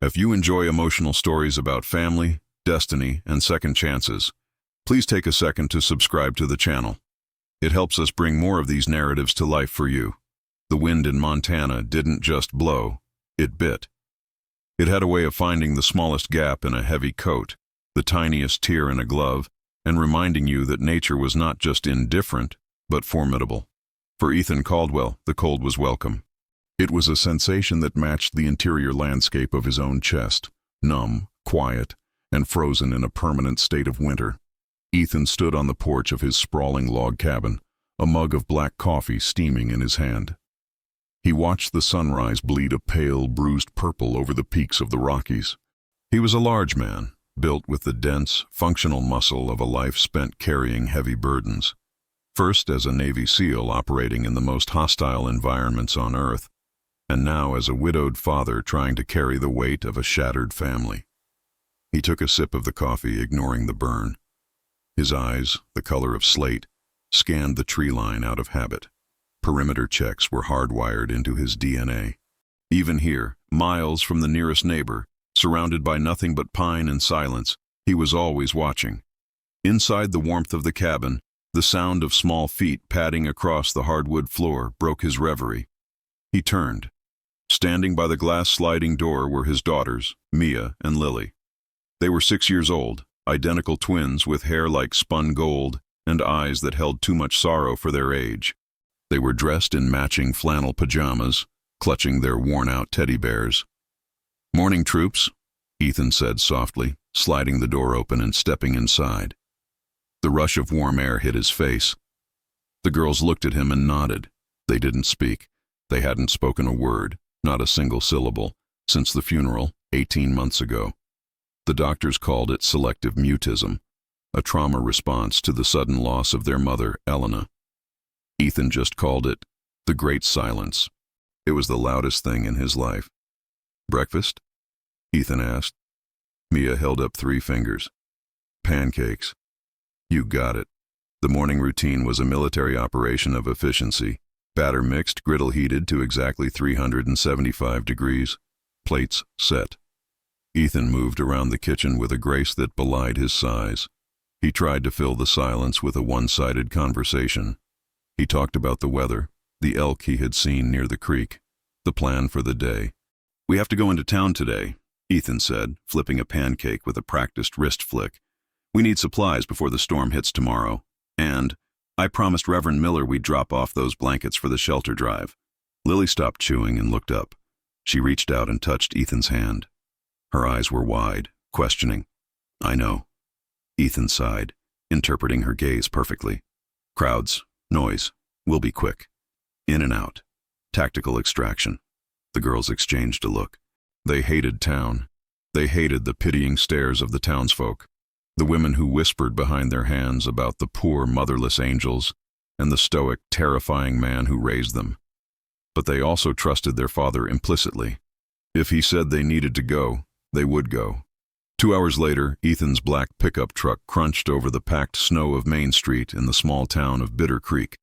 If you enjoy emotional stories about family, destiny, and second chances, please take a second to subscribe to the channel. It helps us bring more of these narratives to life for you. The wind in Montana didn't just blow, it bit. It had a way of finding the smallest gap in a heavy coat, the tiniest tear in a glove, and reminding you that nature was not just indifferent, but formidable. For Ethan Caldwell, the cold was welcome. It was a sensation that matched the interior landscape of his own chest, numb, quiet, and frozen in a permanent state of winter. Ethan stood on the porch of his sprawling log cabin, a mug of black coffee steaming in his hand. He watched the sunrise bleed a pale, bruised purple over the peaks of the Rockies. He was a large man, built with the dense, functional muscle of a life spent carrying heavy burdens. First as a Navy SEAL operating in the most hostile environments on Earth, and now as a widowed father trying to carry the weight of a shattered family. He took a sip of the coffee, ignoring the burn. His eyes, the color of slate, scanned the tree line out of habit. Perimeter checks were hardwired into his DNA. Even here, miles from the nearest neighbor, surrounded by nothing but pine and silence, he was always watching. Inside the warmth of the cabin, the sound of small feet padding across the hardwood floor broke his reverie. He turned. Standing by the glass sliding door were his daughters, Mia and Lily. They were 6 years old, identical twins with hair like spun gold and eyes that held too much sorrow for their age. They were dressed in matching flannel pajamas, clutching their worn-out teddy bears. "Morning, troops," Ethan said softly, sliding the door open and stepping inside. The rush of warm air hit his face. The girls looked at him and nodded. They didn't speak. They hadn't spoken a word, not a single syllable, since the funeral 18 months ago. The doctors called it selective mutism, a trauma response to the sudden loss of their mother, Elena. Ethan just called it the Great Silence. It was the loudest thing in his life. "Breakfast?" Ethan asked. Mia held up 3 fingers. "Pancakes." "You got it." The morning routine was a military operation of efficiency. Batter mixed, griddle heated to exactly 375 degrees. Plates set. Ethan moved around the kitchen with a grace that belied his size. He tried to fill the silence with a one-sided conversation. He talked about the weather, the elk he had seen near the creek, the plan for the day. "We have to go into town today," Ethan said, flipping a pancake with a practiced wrist flick. "We need supplies before the storm hits tomorrow. And I promised Reverend Miller we'd drop off those blankets for the shelter drive." Lily stopped chewing and looked up. She reached out and touched Ethan's hand. Her eyes were wide, questioning. "I know." Ethan sighed, interpreting her gaze perfectly. "Crowds, noise, we'll be quick. In and out. Tactical extraction." The girls exchanged a look. They hated town. They hated the pitying stares of the townsfolk, the women who whispered behind their hands about the poor motherless angels and the stoic, terrifying man who raised them. But they also trusted their father implicitly. If he said they needed to go, they would go. 2 hours later, Ethan's black pickup truck crunched over the packed snow of Main Street in the small town of Bitter Creek.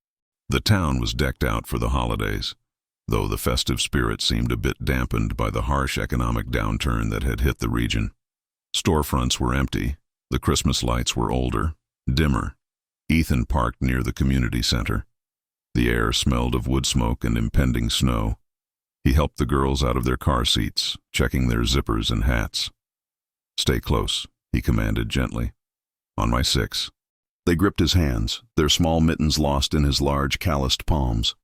The town was decked out for the holidays, though the festive spirit seemed a bit dampened by the harsh economic downturn that had hit the region. Storefronts were empty. The Christmas lights were older, dimmer. Ethan parked near the community center. The air smelled of wood smoke and impending snow. He helped the girls out of their car seats, checking their zippers and hats. "Stay close," he commanded gently. "On my 6." They gripped his hands, their small mittens lost in his large, calloused palms.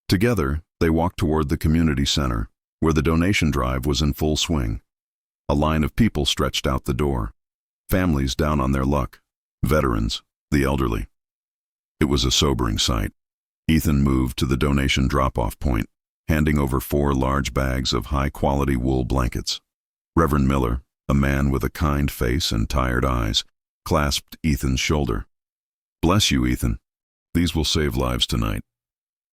Together, they walked toward the community center, where the donation drive was in full swing. A line of people stretched out the door. Families down on their luck. Veterans, the elderly. It was a sobering sight. Ethan moved to the donation drop-off point, handing over 4 large bags of high-quality wool blankets. Reverend Miller, a man with a kind face and tired eyes, clasped Ethan's shoulder. "Bless you, Ethan. These will save lives tonight.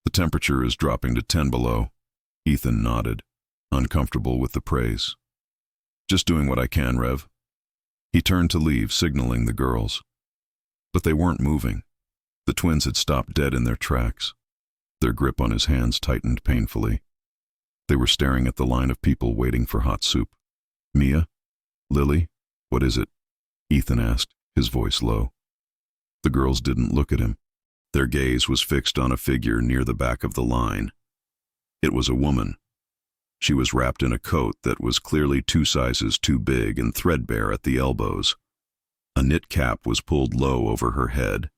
The temperature is dropping to 10 below. Ethan nodded, uncomfortable with the praise. "Just doing what I can, Rev." He turned to leave, signaling the girls. But they weren't moving. The twins had stopped dead in their tracks. Their grip on his hands tightened painfully. They were staring at the line of people waiting for hot soup. Mia? Lily? What is it? Ethan asked, his voice low. The girls didn't look at him. Their gaze was fixed on a figure near the back of the line. It was a woman. She was wrapped in a coat that was clearly 2 sizes too big and threadbare at the elbows. A knit cap was pulled low over her head,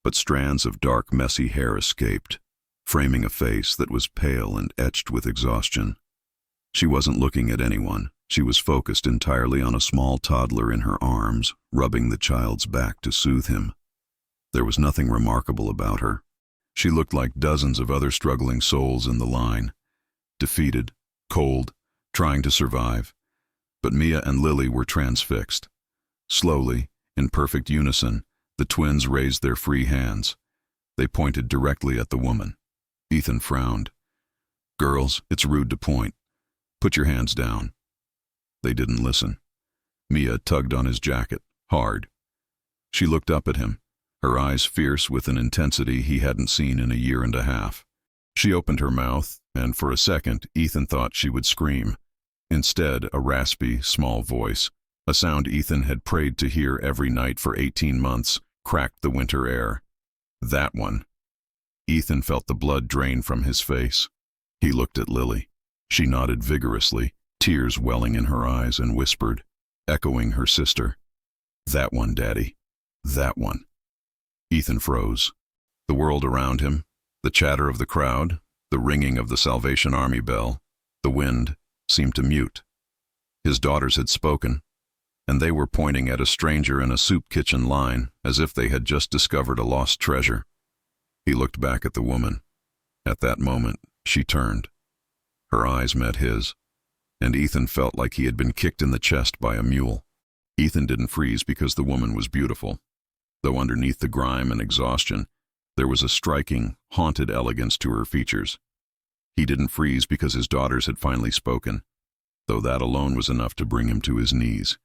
but strands of dark, messy hair escaped, framing a face that was pale and etched with exhaustion. She wasn't looking at anyone. She was focused entirely on a small toddler in her arms, rubbing the child's back to soothe him. There was nothing remarkable about her. She looked like dozens of other struggling souls in the line, defeated, cold, trying to survive. But Mia and Lily were transfixed. Slowly, in perfect unison, the twins raised their free hands. They pointed directly at the woman. Ethan frowned. "Girls, it's rude to point. Put your hands down." They didn't listen. Mia tugged on his jacket, hard. She looked up at him, her eyes fierce with an intensity he hadn't seen in a year and a half. She opened her mouth, and for a second, Ethan thought she would scream. Instead, a raspy, small voice, a sound Ethan had prayed to hear every night for 18 months, cracked the winter air. That one. Ethan felt the blood drain from his face. He looked at Lily. She nodded vigorously, tears welling in her eyes, and whispered, echoing her sister, "That one, Daddy. That one." Ethan froze. The world around him, the chatter of the crowd, the ringing of the Salvation Army bell, the wind, seemed to mute. His daughters had spoken, and they were pointing at a stranger in a soup kitchen line as if they had just discovered a lost treasure. He looked back at the woman. At that moment, she turned. Her eyes met his, and Ethan felt like he had been kicked in the chest by a mule. Ethan didn't freeze because the woman was beautiful, though underneath the grime and exhaustion, there was a striking, haunted elegance to her features. He didn't freeze because his daughters had finally spoken, though that alone was enough to bring him to his knees.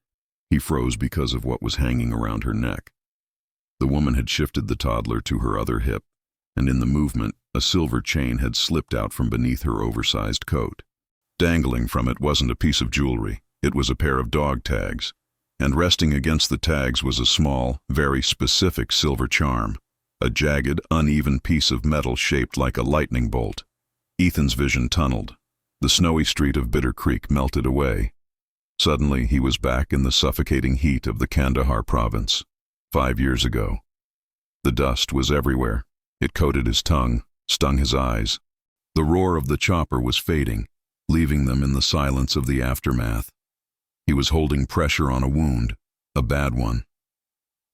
He froze because of what was hanging around her neck. The woman had shifted the toddler to her other hip, and in the movement, a silver chain had slipped out from beneath her oversized coat. Dangling from it wasn't a piece of jewelry, it was a pair of dog tags, and resting against the tags was a small, very specific silver charm, a jagged, uneven piece of metal shaped like a lightning bolt. Ethan's vision tunneled. The snowy street of Bitter Creek melted away. Suddenly, he was back in the suffocating heat of the Kandahar province, 5 years ago. The dust was everywhere. It coated his tongue, stung his eyes. The roar of the chopper was fading, leaving them in the silence of the aftermath. He was holding pressure on a wound, a bad one.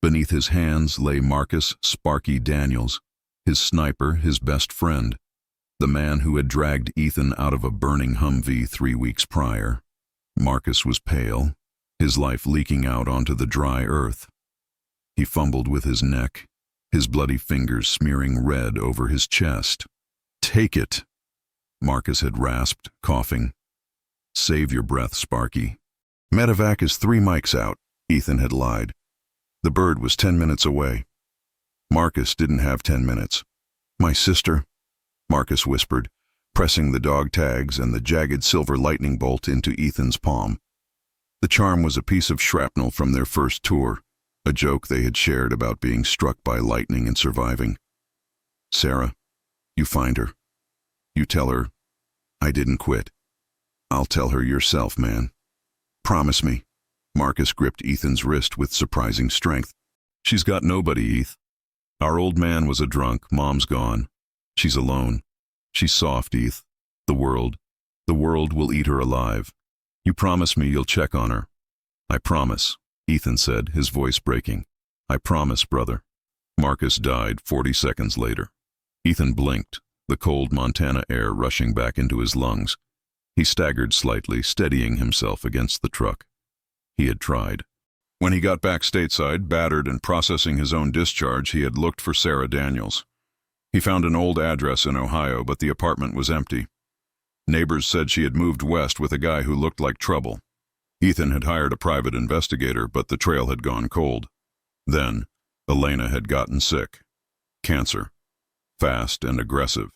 Beneath his hands lay Marcus "Sparky" Daniels, his sniper, his best friend, the man who had dragged Ethan out of a burning Humvee 3 weeks prior. Marcus was pale, his life leaking out onto the dry earth. He fumbled with his neck, his bloody fingers smearing red over his chest. "Take it," Marcus had rasped, coughing. "Save your breath, Sparky." "Medevac is 3 mics out," Ethan had lied. The bird was 10 minutes away. Marcus didn't have 10 minutes. "My sister," Marcus whispered, pressing the dog tags and the jagged silver lightning bolt into Ethan's palm. The charm was a piece of shrapnel from their first tour, a joke they had shared about being struck by lightning and surviving. "Sarah, you find her. You tell her, I didn't quit. I'll tell her yourself, man. Promise me." Marcus gripped Ethan's wrist with surprising strength. "She's got nobody, Eth. Our old man was a drunk, Mom's gone. She's alone. She's soft, Eth. The world will eat her alive. You promise me you'll check on her." "I promise," Ethan said, his voice breaking. "I promise, brother." Marcus died 40 seconds later. Ethan blinked, the cold Montana air rushing back into his lungs. He staggered slightly, steadying himself against the truck. He had tried. When he got back stateside, battered and processing his own discharge, he had looked for Sarah Daniels. He found an old address in Ohio, but the apartment was empty. Neighbors said she had moved west with a guy who looked like trouble. Ethan had hired a private investigator, but the trail had gone cold. Then, Elena had gotten sick. Cancer. Fast and aggressive.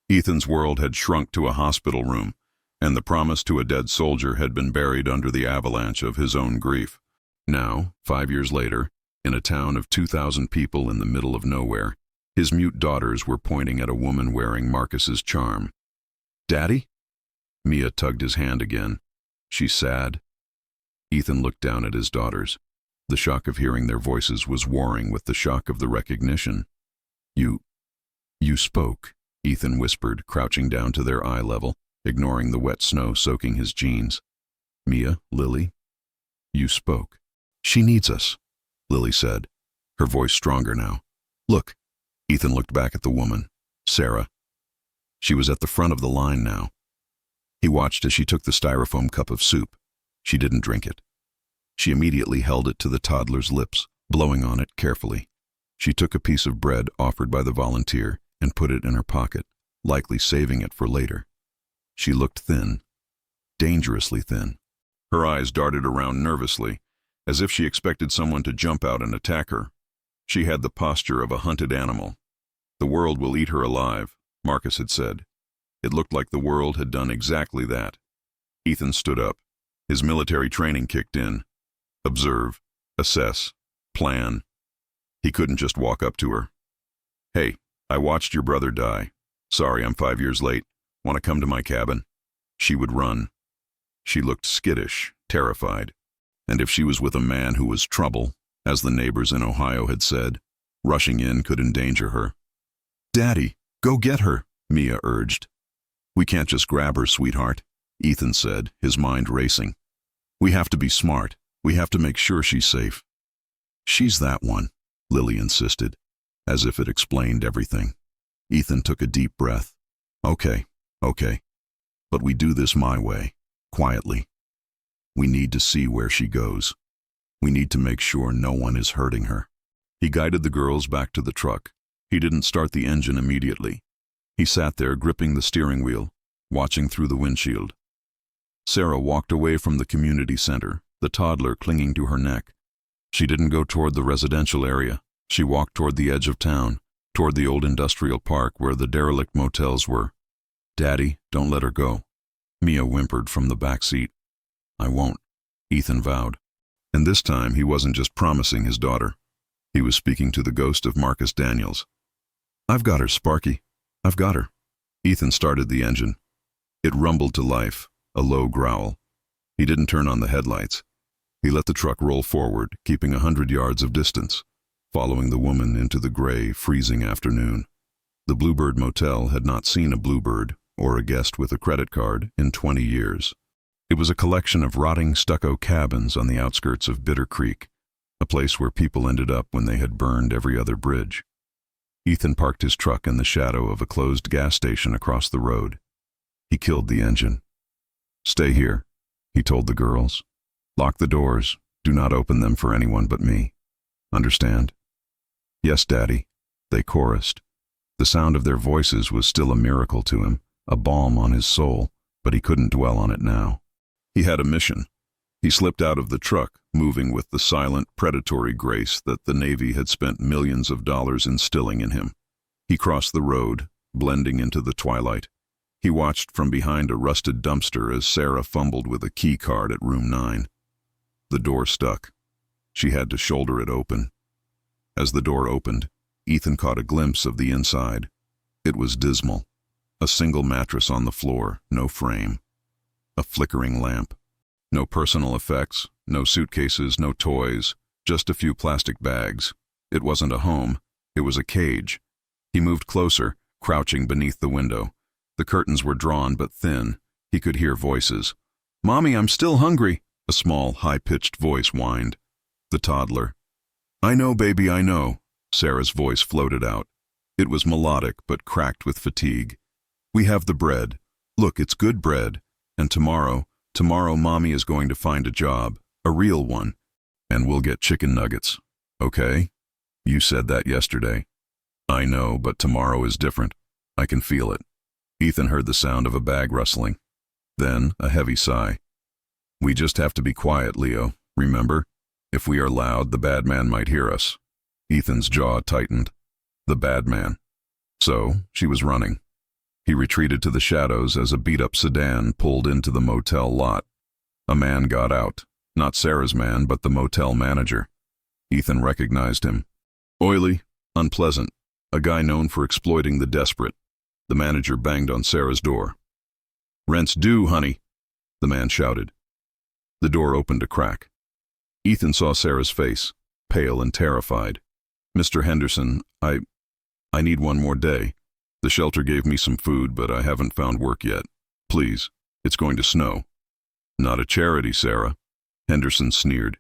Ethan's world had shrunk to a hospital room, and the promise to a dead soldier had been buried under the avalanche of his own grief. Now, 5 years later, in a town of 2,000 people in the middle of nowhere, his mute daughters were pointing at a woman wearing Marcus's charm. "Daddy?" Mia tugged his hand again. "She's sad." Ethan looked down at his daughters. The shock of hearing their voices was warring with the shock of the recognition. You spoke," Ethan whispered, crouching down to their eye level, ignoring the wet snow soaking his jeans. "Mia, Lily, you spoke." "She needs us," Lily said, her voice stronger now. "Look." Ethan looked back at the woman, Sarah. She was at the front of the line now. He watched as she took the styrofoam cup of soup. She didn't drink it. She immediately held it to the toddler's lips, blowing on it carefully. She took a piece of bread offered by the volunteer and put it in her pocket, likely saving it for later. She looked thin, dangerously thin. Her eyes darted around nervously, as if she expected someone to jump out and attack her. She had the posture of a hunted animal. "The world will eat her alive," Marcus had said. It looked like the world had done exactly that. Ethan stood up. His military training kicked in. Observe, assess, plan. He couldn't just walk up to her. "Hey, I watched your brother die. Sorry, I'm 5 years late. Want to come to my cabin?" She would run. She looked skittish, terrified. And if she was with a man who was trouble, as the neighbors in Ohio had said, rushing in could endanger her. "Daddy, go get her," Mia urged. "We can't just grab her, sweetheart," Ethan said, his mind racing. "We have to be smart. We have to make sure she's safe." "She's that one," Lily insisted, as if it explained everything. Ethan took a deep breath. Okay. But we do this my way, quietly. We need to see where she goes. We need to make sure no one is hurting her." He guided the girls back to the truck. He didn't start the engine immediately. He sat there gripping the steering wheel, watching through the windshield. Sarah walked away from the community center, the toddler clinging to her neck. She didn't go toward the residential area. She walked toward the edge of town, toward the old industrial park where the derelict motels were. "Daddy, don't let her go," Mia whimpered from the back seat. "I won't," Ethan vowed. And this time he wasn't just promising his daughter. He was speaking to the ghost of Marcus Daniels. "I've got her, Sparky. I've got her." Ethan started the engine. It rumbled to life, a low growl. He didn't turn on the headlights. He let the truck roll forward, keeping 100 yards of distance, following the woman into the gray, freezing afternoon. The Bluebird Motel had not seen a bluebird or a guest with a credit card in 20 years. It was a collection of rotting stucco cabins on the outskirts of Bitter Creek, a place where people ended up when they had burned every other bridge. Ethan parked his truck in the shadow of a closed gas station across the road. He killed the engine. "Stay here," he told the girls. "Lock the doors. Do not open them for anyone but me. Understand?" "Yes, Daddy," they chorused. The sound of their voices was still a miracle to him, a balm on his soul, but he couldn't dwell on it now. He had a mission. He slipped out of the truck, moving with the silent, predatory grace that the Navy had spent millions of dollars instilling in him. He crossed the road, blending into the twilight. He watched from behind a rusted dumpster as Sarah fumbled with a key card at room 9. The door stuck. She had to shoulder it open. As the door opened, Ethan caught a glimpse of the inside. It was dismal. A single mattress on the floor, no frame. A flickering lamp. No personal effects, no suitcases, no toys, just a few plastic bags. It wasn't a home, it was a cage. He moved closer, crouching beneath the window. The curtains were drawn but thin. He could hear voices. "Mommy, I'm still hungry," a small, high-pitched voice whined. The toddler. "I know, baby, I know," Sarah's voice floated out. It was melodic but cracked with fatigue. "We have the bread. Look, it's good bread. And tomorrow Mommy is going to find a job, a real one. And we'll get chicken nuggets. Okay? You said that yesterday." "I know, but tomorrow is different. I can feel it." Ethan heard the sound of a bag rustling. Then a heavy sigh. "We just have to be quiet, Leo. Remember? If we are loud, the bad man might hear us." Ethan's jaw tightened. The bad man. So, she was running. He retreated to the shadows as a beat-up sedan pulled into the motel lot. A man got out, not Sarah's man, but the motel manager. Ethan recognized him. Oily, unpleasant, a guy known for exploiting the desperate. The manager banged on Sarah's door. "Rent's due, honey," the man shouted. The door opened a crack. Ethan saw Sarah's face, pale and terrified. "Mr. Henderson, I need one more day. The shelter gave me some food, but I haven't found work yet. Please, it's going to snow." "Not a charity, Sarah," Henderson sneered.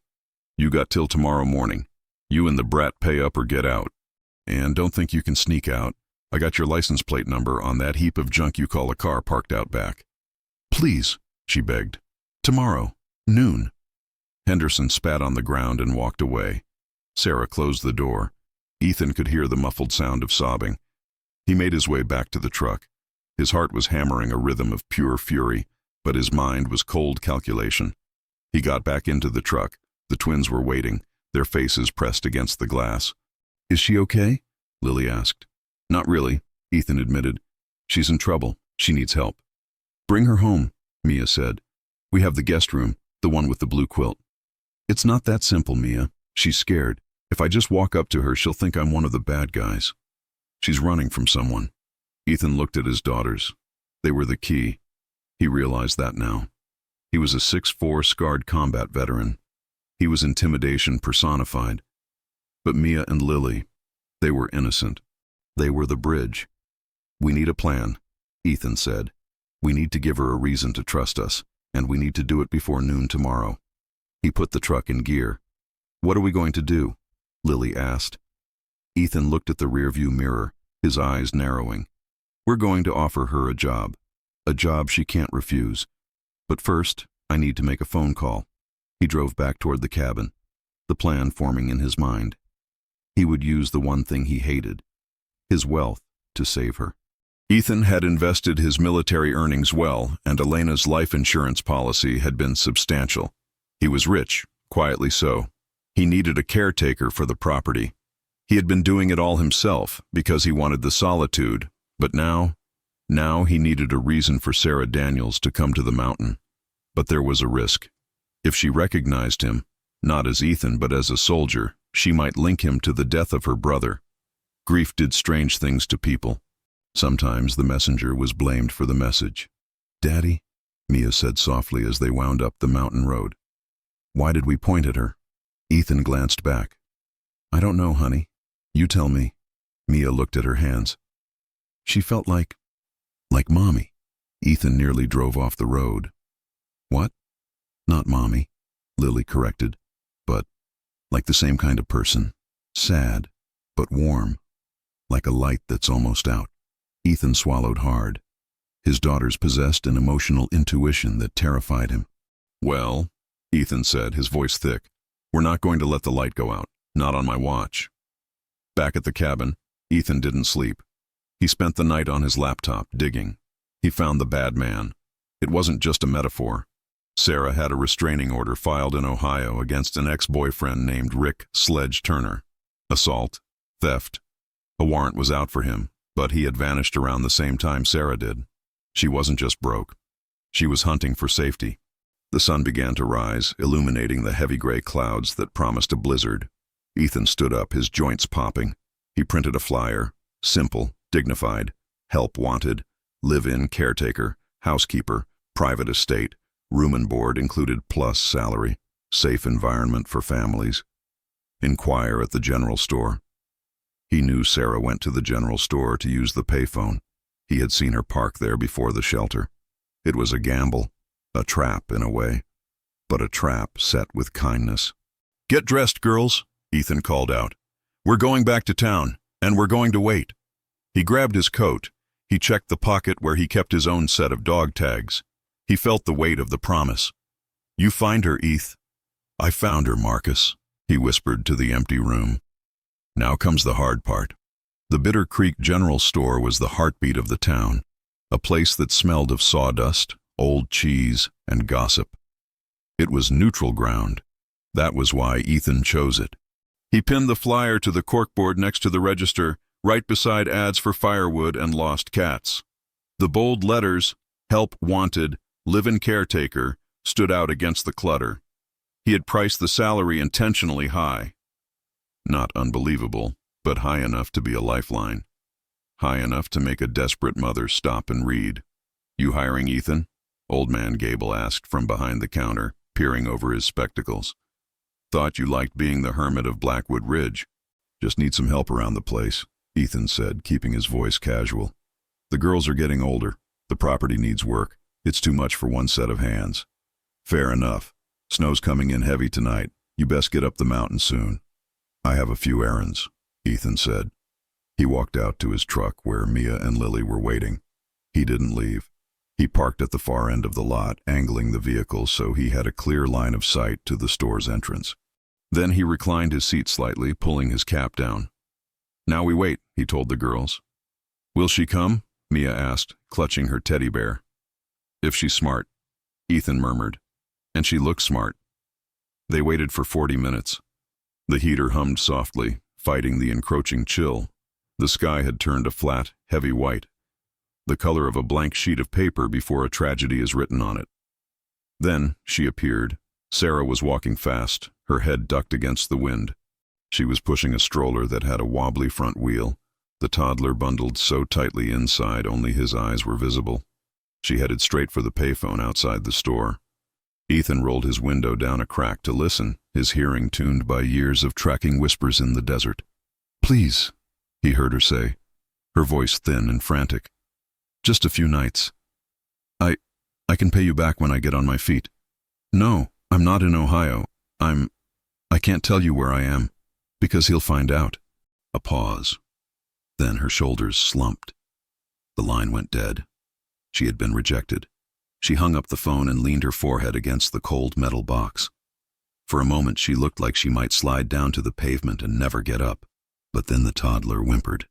"You got till tomorrow morning. You and the brat pay up or get out. And don't think you can sneak out. I got your license plate number on that heap of junk you call a car parked out back." "Please," she begged. "Tomorrow, noon." Henderson spat on the ground and walked away. Sarah closed the door. Ethan could hear the muffled sound of sobbing. He made his way back to the truck. His heart was hammering a rhythm of pure fury, but his mind was cold calculation. He got back into the truck. The twins were waiting, their faces pressed against the glass. "Is she okay?" Lily asked. "Not really," Ethan admitted. "She's in trouble. She needs help." "Bring her home," Mia said. "We have the guest room, the one with the blue quilt." "It's not that simple, Mia. She's scared. If I just walk up to her, she'll think I'm one of the bad guys. She's running from someone." Ethan looked at his daughters. They were the key. He realized that now. He was a 6'4" scarred combat veteran. He was intimidation personified. But Mia and Lily, they were innocent. They were the bridge. "We need a plan," Ethan said. "We need to give her a reason to trust us, and we need to do it before noon tomorrow." He put the truck in gear. "What are we going to do?" Lily asked. Ethan looked at the rearview mirror, his eyes narrowing. "We're going to offer her a job she can't refuse. But first, I need to make a phone call." He drove back toward the cabin, the plan forming in his mind. He would use the one thing he hated, his wealth, to save her. Ethan had invested his military earnings well, and Elena's life insurance policy had been substantial. He was rich, quietly so. He needed a caretaker for the property. He had been doing it all himself because he wanted the solitude, but now he needed a reason for Sarah Daniels to come to the mountain. But there was a risk. If she recognized him, not as Ethan but as a soldier, she might link him to the death of her brother. Grief did strange things to people. Sometimes the messenger was blamed for the message. "Daddy," Mia said softly as they wound up the mountain road. "Why did we point at her?" Ethan glanced back. "I don't know, honey. You tell me." Mia looked at her hands. "She felt like Mommy." Ethan nearly drove off the road. "What?" "Not Mommy," Lily corrected, "but like the same kind of person. Sad, but warm. Like a light that's almost out." Ethan swallowed hard. His daughters possessed an emotional intuition that terrified him. "Well," Ethan said, his voice thick, "we're not going to let the light go out. Not on my watch." Back at the cabin, Ethan didn't sleep. He spent the night on his laptop, digging. He found the bad man. It wasn't just a metaphor. Sarah had a restraining order filed in Ohio against an ex-boyfriend named Rick Sledge Turner. Assault, theft. A warrant was out for him, but he had vanished around the same time Sarah did. She wasn't just broke. She was hunting for safety. The sun began to rise, illuminating the heavy gray clouds that promised a blizzard. Ethan stood up, his joints popping. He printed a flyer, simple, dignified, help wanted, live-in caretaker, housekeeper, private estate, room and board included plus salary, safe environment for families. Inquire at the general store. He knew Sarah went to the general store to use the payphone. He had seen her park there before the shelter. It was a gamble, a trap in a way, but a trap set with kindness. "Get dressed, girls," Ethan called out. "We're going back to town, and we're going to wait." He grabbed his coat. He checked the pocket where he kept his own set of dog tags. He felt the weight of the promise. "You find her, Eth." "I found her, Marcus," he whispered to the empty room. Now comes the hard part. The Bitter Creek General Store was the heartbeat of the town, a place that smelled of sawdust, old cheese, and gossip. It was neutral ground. That was why Ethan chose it. He pinned the flyer to the corkboard next to the register, right beside ads for firewood and lost cats. The bold letters, "Help Wanted, Live-in Caretaker," stood out against the clutter. He had priced the salary intentionally high. Not unbelievable, but high enough to be a lifeline. High enough to make a desperate mother stop and read. "You hiring Ethan?" Old man Gable asked from behind the counter, peering over his spectacles. "Thought you liked being the hermit of Blackwood Ridge." "Just need some help around the place," Ethan said, keeping his voice casual. "The girls are getting older. The property needs work. It's too much for one set of hands." "Fair enough. Snow's coming in heavy tonight. You best get up the mountain soon." "I have a few errands," Ethan said. He walked out to his truck where Mia and Lily were waiting. He didn't leave. He parked at the far end of the lot, angling the vehicle so he had a clear line of sight to the store's entrance. Then he reclined his seat slightly, pulling his cap down. "Now we wait," he told the girls. "Will she come?" Mia asked, clutching her teddy bear. "If she's smart," Ethan murmured. "And she looks smart." They waited for 40 minutes. The heater hummed softly, fighting the encroaching chill. The sky had turned a flat, heavy white, the color of a blank sheet of paper before a tragedy is written on it. Then she appeared. Sarah was walking fast, her head ducked against the wind. She was pushing a stroller that had a wobbly front wheel, the toddler bundled so tightly inside only his eyes were visible. She headed straight for the payphone outside the store. Ethan rolled his window down a crack to listen, his hearing tuned by years of tracking whispers in the desert. "Please," he heard her say, her voice thin and frantic. "Just a few nights. I can pay you back when I get on my feet." "No, I'm not in Ohio. I can't tell you where I am, because he'll find out." A pause. Then her shoulders slumped. The line went dead. She had been rejected. She hung up the phone and leaned her forehead against the cold metal box. For a moment she looked like she might slide down to the pavement and never get up. But then the toddler whimpered.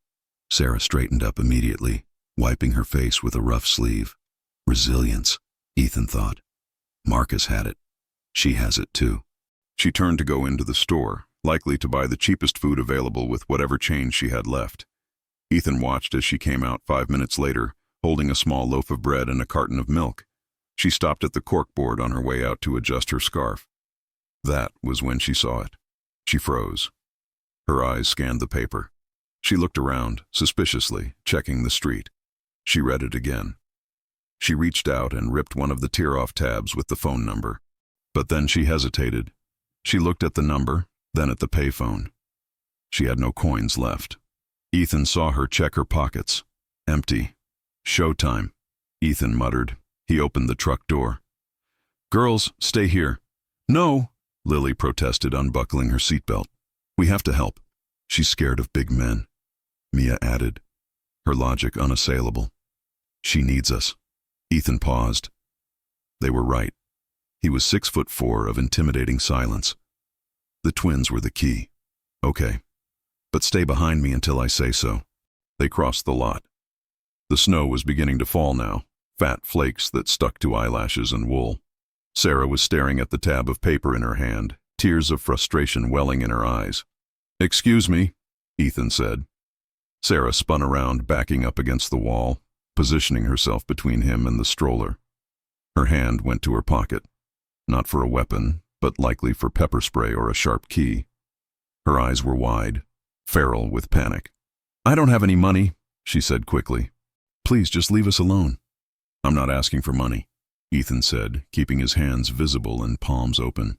Sarah straightened up immediately, wiping her face with a rough sleeve. Resilience, Ethan thought. Marcus had it. She has it too. She turned to go into the store, likely to buy the cheapest food available with whatever change she had left. Ethan watched as she came out 5 minutes later, holding a small loaf of bread and a carton of milk. She stopped at the corkboard on her way out to adjust her scarf. That was when she saw it. She froze. Her eyes scanned the paper. She looked around, suspiciously, checking the street. She read it again. She reached out and ripped one of the tear-off tabs with the phone number. But then she hesitated. She looked at the number, then at the payphone. She had no coins left. Ethan saw her check her pockets. Empty. "Showtime," Ethan muttered. He opened the truck door. "Girls, stay here." "No," Lily protested, unbuckling her seatbelt. "We have to help." "She's scared of big men," Mia added, her logic unassailable. "She needs us." Ethan paused. They were right. He was 6'4" of intimidating silence. The twins were the key. "Okay, but stay behind me until I say so." They crossed the lot. The snow was beginning to fall now, fat flakes that stuck to eyelashes and wool. Sarah was staring at the tab of paper in her hand, tears of frustration welling in her eyes. "Excuse me," Ethan said. Sarah spun around, backing up against the wall, positioning herself between him and the stroller. Her hand went to her pocket, not for a weapon, but likely for pepper spray or a sharp key. Her eyes were wide, feral with panic. "I don't have any money," she said quickly. "Please just leave us alone." "I'm not asking for money," Ethan said, keeping his hands visible and palms open.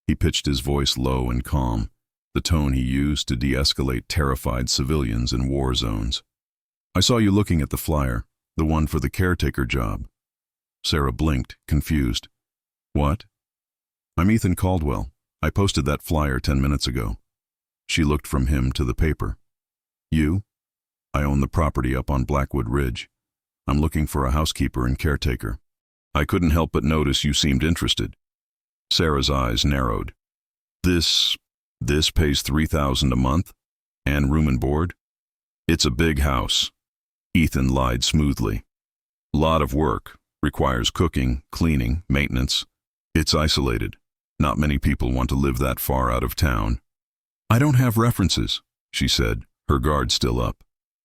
He pitched his voice low and calm, the tone he used to de-escalate terrified civilians in war zones. "I saw you looking at the flyer, the one for the caretaker job." Sarah blinked, confused. "What?" "I'm Ethan Caldwell. I posted that flyer 10 minutes ago." She looked from him to the paper. "You?" "I own the property up on Blackwood Ridge. I'm looking for a housekeeper and caretaker." "I couldn't help but notice you seemed interested." Sarah's eyes narrowed. This pays $3,000 a month? And room and board?" "It's a big house." Ethan lied smoothly. "Lot of work. Requires cooking, cleaning, maintenance. It's isolated. Not many people want to live that far out of town." "I don't have references," she said, her guard still up.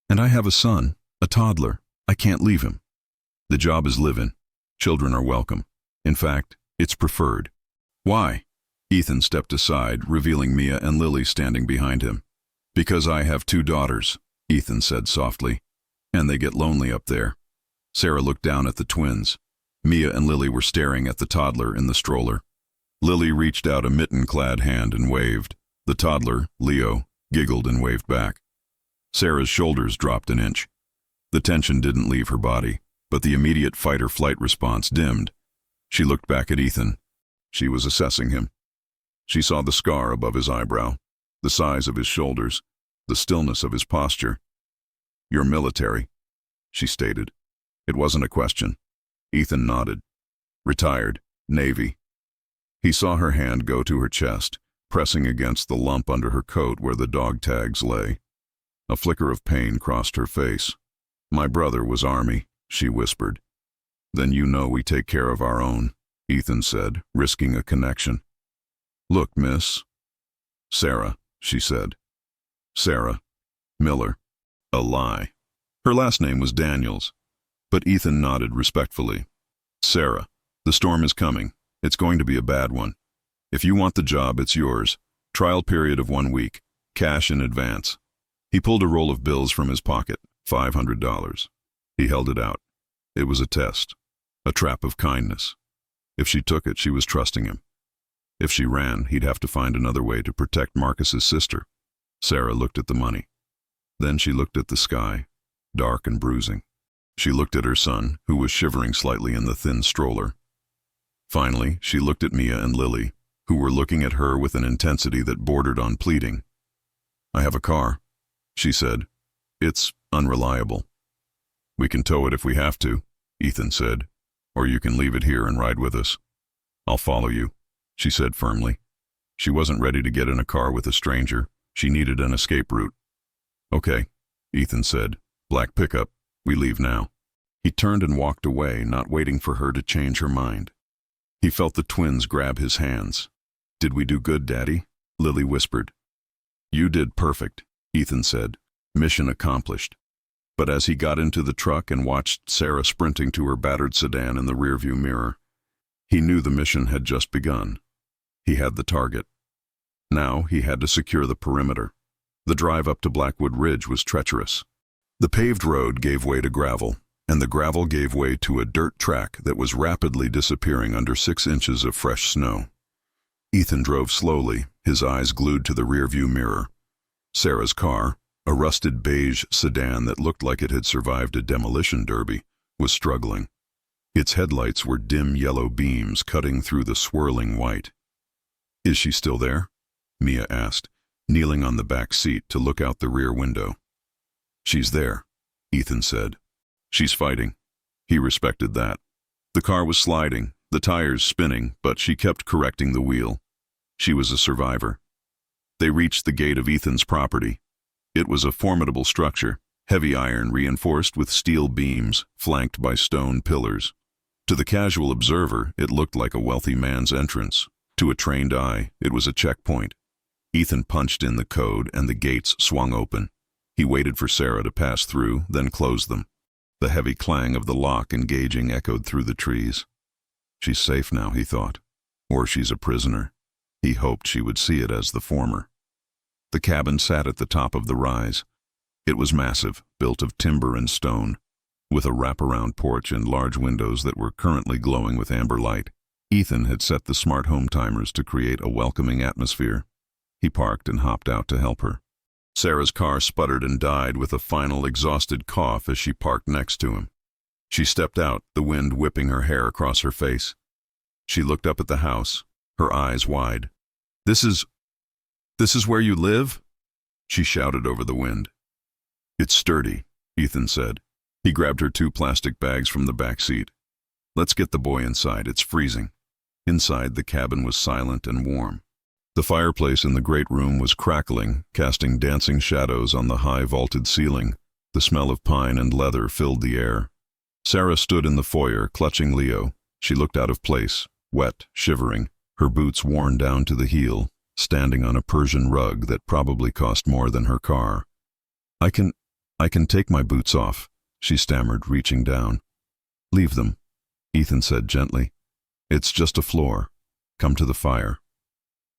"And I have a son, a toddler. I can't leave him." The job is live-in. Children are welcome. In fact, it's preferred. Why? Ethan stepped aside, revealing Mia and Lily standing behind him. Because I have 2 daughters, Ethan said softly, and they get lonely up there. Sarah looked down at the twins. Mia and Lily were staring at the toddler in the stroller. Lily reached out a mitten-clad hand and waved. The toddler, Leo, giggled and waved back. Sarah's shoulders dropped an inch. The tension didn't leave her body, but the immediate fight-or-flight response dimmed. She looked back at Ethan. She was assessing him. She saw the scar above his eyebrow, the size of his shoulders, the stillness of his posture. "You're military," she stated. It wasn't a question. Ethan nodded. "Retired, Navy." He saw her hand go to her chest, pressing against the lump under her coat where the dog tags lay. A flicker of pain crossed her face. "My brother was Army," she whispered. "Then you know we take care of our own," Ethan said, risking a connection. "Look, miss." "Sarah," she said. "Sarah Miller." A lie. Her last name was Daniels, but Ethan nodded respectfully. "Sarah, the storm is coming. It's going to be a bad one. If you want the job, it's yours. Trial period of 1 week. Cash in advance." He pulled a roll of bills from his pocket, $500. He held it out. It was a test, a trap of kindness. If she took it, she was trusting him. If she ran, he'd have to find another way to protect Marcus's sister. Sarah looked at the money. Then she looked at the sky, dark and bruising. She looked at her son, who was shivering slightly in the thin stroller. Finally, she looked at Mia and Lily, who were looking at her with an intensity that bordered on pleading. "I have a car," she said. "It's unreliable." "We can tow it if we have to," Ethan said, "or you can leave it here and ride with us." "I'll follow you," she said firmly. She wasn't ready to get in a car with a stranger. She needed an escape route. "Okay," Ethan said. "Black pickup. We leave now." He turned and walked away, not waiting for her to change her mind. He felt the twins grab his hands. "Did we do good, Daddy?" Lily whispered. "You did perfect," Ethan said. "Mission accomplished." But as he got into the truck and watched Sarah sprinting to her battered sedan in the rearview mirror, he knew the mission had just begun. He had the target. Now he had to secure the perimeter. The drive up to Blackwood Ridge was treacherous. The paved road gave way to gravel, and the gravel gave way to a dirt track that was rapidly disappearing under 6 inches of fresh snow. Ethan drove slowly, his eyes glued to the rearview mirror. Sarah's car, a rusted beige sedan that looked like it had survived a demolition derby, was struggling. Its headlights were dim yellow beams cutting through the swirling white. "Is she still there?" Mia asked, kneeling on the back seat to look out the rear window. "She's there," Ethan said. "She's fighting." He respected that. The car was sliding, the tires spinning, but she kept correcting the wheel. She was a survivor. They reached the gate of Ethan's property. It was a formidable structure, heavy iron reinforced with steel beams, flanked by stone pillars. To the casual observer, it looked like a wealthy man's entrance. To a trained eye, it was a checkpoint. Ethan punched in the code and the gates swung open. He waited for Sarah to pass through, then closed them. The heavy clang of the lock engaging echoed through the trees. She's safe now, he thought. Or she's a prisoner. He hoped she would see it as the former. The cabin sat at the top of the rise. It was massive, built of timber and stone, with a wraparound porch and large windows that were currently glowing with amber light. Ethan had set the smart home timers to create a welcoming atmosphere. He parked and hopped out to help her. Sarah's car sputtered and died with a final exhausted cough as she parked next to him. She stepped out, the wind whipping her hair across her face. She looked up at the house, her eyes wide. This is where you live?" she shouted over the wind. "It's sturdy," Ethan said. He grabbed her 2 plastic bags from the back seat. "Let's get the boy inside, it's freezing." Inside, the cabin was silent and warm. The fireplace in the great room was crackling, casting dancing shadows on the high vaulted ceiling. The smell of pine and leather filled the air. Sarah stood in the foyer, clutching Leo. She looked out of place, wet, shivering, her boots worn down to the heel, standing on a Persian rug that probably cost more than her car. I can take my boots off," she stammered, reaching down. Leave them, Ethan said gently. It's just a floor. Come to the fire.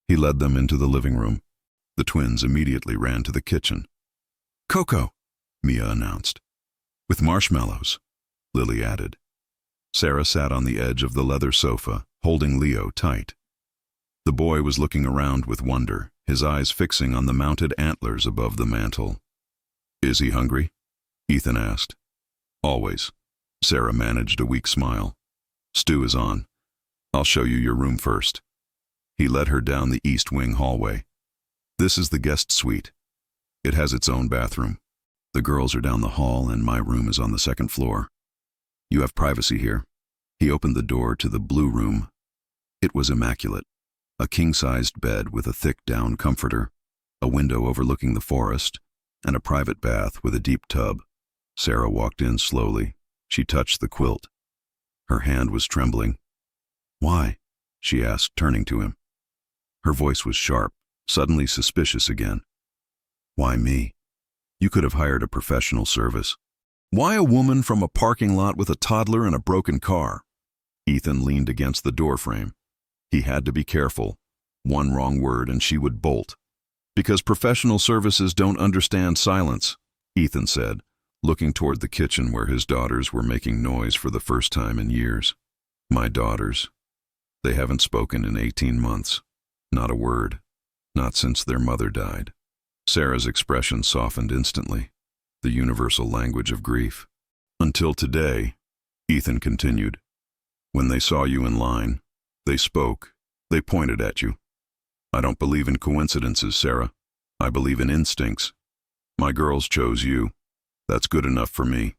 He led them into the living room. The twins immediately ran to the kitchen. Cocoa, Mia announced. With marshmallows, Lily added. Sarah sat on the edge of the leather sofa, holding Leo tight. The boy was looking around with wonder, his eyes fixing on the mounted antlers above the mantel. Is he hungry? Ethan asked. Always. Sarah managed a weak smile. Stew is on. I'll show you your room first. He led her down the east wing hallway. This is the guest suite. It has its own bathroom. The girls are down the hall and my room is on the second floor. You have privacy here. He opened the door to the blue room. It was immaculate. A king-sized bed with a thick down comforter, a window overlooking the forest, and a private bath with a deep tub. Sarah walked in slowly. She touched the quilt. Her hand was trembling. Why? She asked, turning to him. Her voice was sharp, suddenly suspicious again. Why me? You could have hired a professional service. Why a woman from a parking lot with a toddler and a broken car? Ethan leaned against the doorframe. He had to be careful. One wrong word and she would bolt. Because professional services don't understand silence, Ethan said, looking toward the kitchen where his daughters were making noise for the first time in years. My daughters. They haven't spoken in 18 months. Not a word. Not since their mother died. Sarah's expression softened instantly. The universal language of grief. Until today, Ethan continued. When they saw you in line, they spoke. They pointed at you. I don't believe in coincidences, Sarah. I believe in instincts. My girls chose you. That's good enough for me.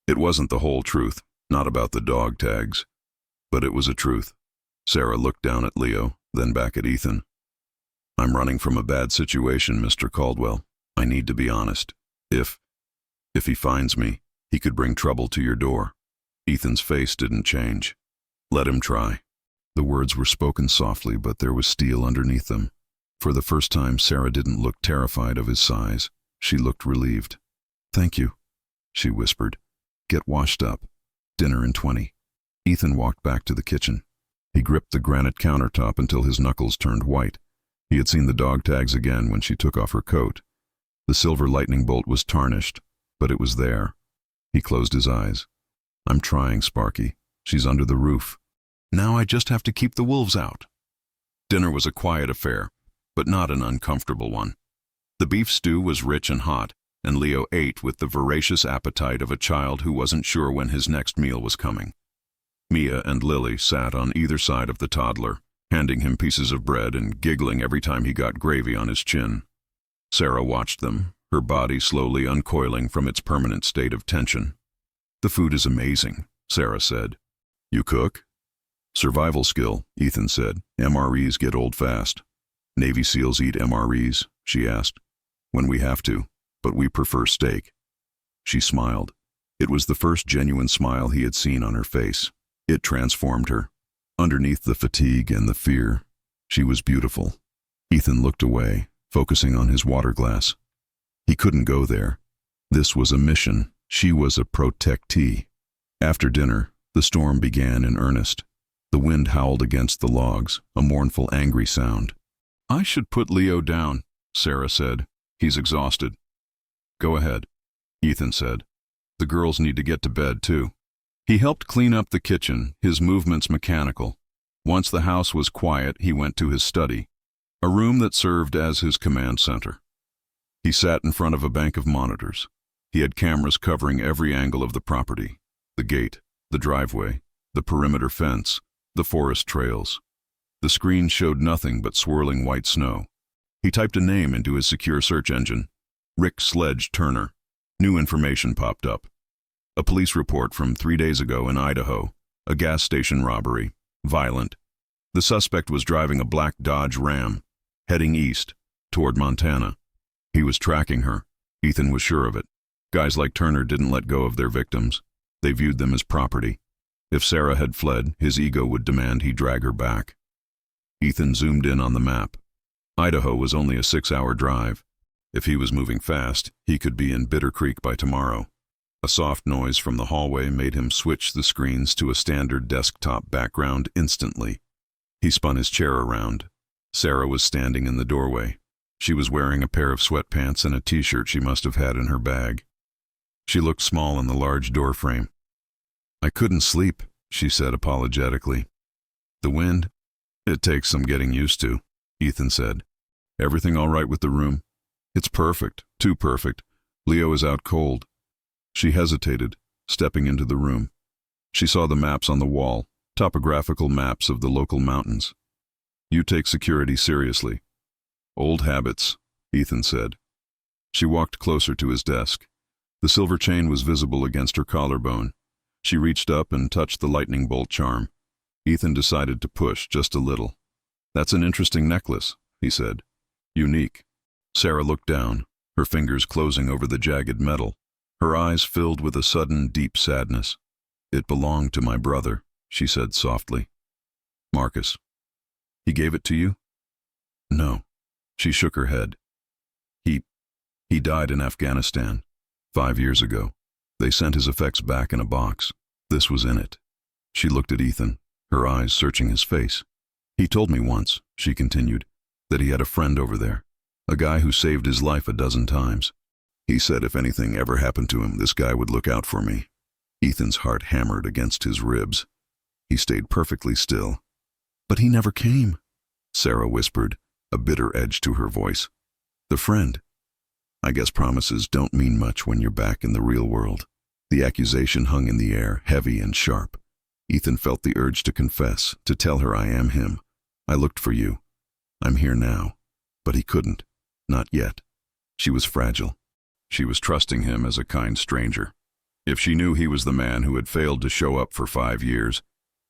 It wasn't the whole truth, not about the dog tags. But it was a truth. Sarah looked down at Leo, then back at Ethan. I'm running from a bad situation, Mr. Caldwell. I need to be honest. If he finds me, he could bring trouble to your door. Ethan's face didn't change. Let him try. The words were spoken softly, but there was steel underneath them. For the first time, Sarah didn't look terrified of his size. She looked relieved. Thank you, she whispered. Get washed up. Dinner in 20. Ethan walked back to the kitchen. He gripped the granite countertop until his knuckles turned white. He had seen the dog tags again when she took off her coat. The silver lightning bolt was tarnished, but it was there. He closed his eyes. I'm trying, Sparky. She's under the roof. Now I just have to keep the wolves out. Dinner was a quiet affair, but not an uncomfortable one. The beef stew was rich and hot, and Leo ate with the voracious appetite of a child who wasn't sure when his next meal was coming. Mia and Lily sat on either side of the toddler, handing him pieces of bread and giggling every time he got gravy on his chin. Sarah watched them, her body slowly uncoiling from its permanent state of tension. The food is amazing, Sarah said. You cook? Survival skill, Ethan said. MREs get old fast. Navy SEALs eat MREs, she asked. When we have to, but we prefer steak. She smiled. It was the first genuine smile he had seen on her face. It transformed her. Underneath the fatigue and the fear, she was beautiful. Ethan looked away, focusing on his water glass. He couldn't go there. This was a mission. She was a protectee. After dinner, the storm began in earnest. The wind howled against the logs, a mournful, angry sound. I should put Leo down, Sarah said. He's exhausted. Go ahead, Ethan said. The girls need to get to bed, too. He helped clean up the kitchen, his movements mechanical. Once the house was quiet, he went to his study, a room that served as his command center. He sat in front of a bank of monitors. He had cameras covering every angle of the property, the gate, the driveway, the perimeter fence, the forest trails. The screen showed nothing but swirling white snow. He typed a name into his secure search engine. Rick Sledge Turner. New information popped up. A police report from 3 days ago in Idaho. A gas station robbery. Violent. The suspect was driving a black Dodge Ram, heading east, toward Montana. He was tracking her. Ethan was sure of it. Guys like Turner didn't let go of their victims. They viewed them as property. If Sarah had fled, his ego would demand he drag her back. Ethan zoomed in on the map. Idaho was only a 6-hour drive. If he was moving fast, he could be in Bitter Creek by tomorrow. A soft noise from the hallway made him switch the screens to a standard desktop background instantly. He spun his chair around. Sarah was standing in the doorway. She was wearing a pair of sweatpants and a t-shirt she must have had in her bag. She looked small in the large doorframe. "I couldn't sleep," she said apologetically. "The wind? It takes some getting used to," Ethan said. "Everything all right with the room?" "It's perfect, too perfect. Leo is out cold." She hesitated, stepping into the room. She saw the maps on the wall, topographical maps of the local mountains. "You take security seriously." "Old habits," Ethan said. She walked closer to his desk. The silver chain was visible against her collarbone. She reached up and touched the lightning bolt charm. Ethan decided to push just a little. "That's an interesting necklace," he said. "Unique." Sarah looked down, her fingers closing over the jagged metal. Her eyes filled with a sudden, deep sadness. "It belonged to my brother," she said softly. "Marcus. He gave it to you?" "No." She shook her head. He died in Afghanistan 5 years ago. They sent his effects back in a box. This was in it." She looked at Ethan, her eyes searching his face. "He told me once," she continued, "that he had a friend over there, a guy who saved his life a dozen times. He said if anything ever happened to him, this guy would look out for me." Ethan's heart hammered against his ribs. He stayed perfectly still. "But he never came," Sarah whispered, a bitter edge to her voice. "The friend. I guess promises don't mean much when you're back in the real world." The accusation hung in the air, heavy and sharp. Ethan felt the urge to confess, to tell her, "I am him. I looked for you. I'm here now." But he couldn't. Not yet. She was fragile. She was trusting him as a kind stranger. If she knew he was the man who had failed to show up for 5 years,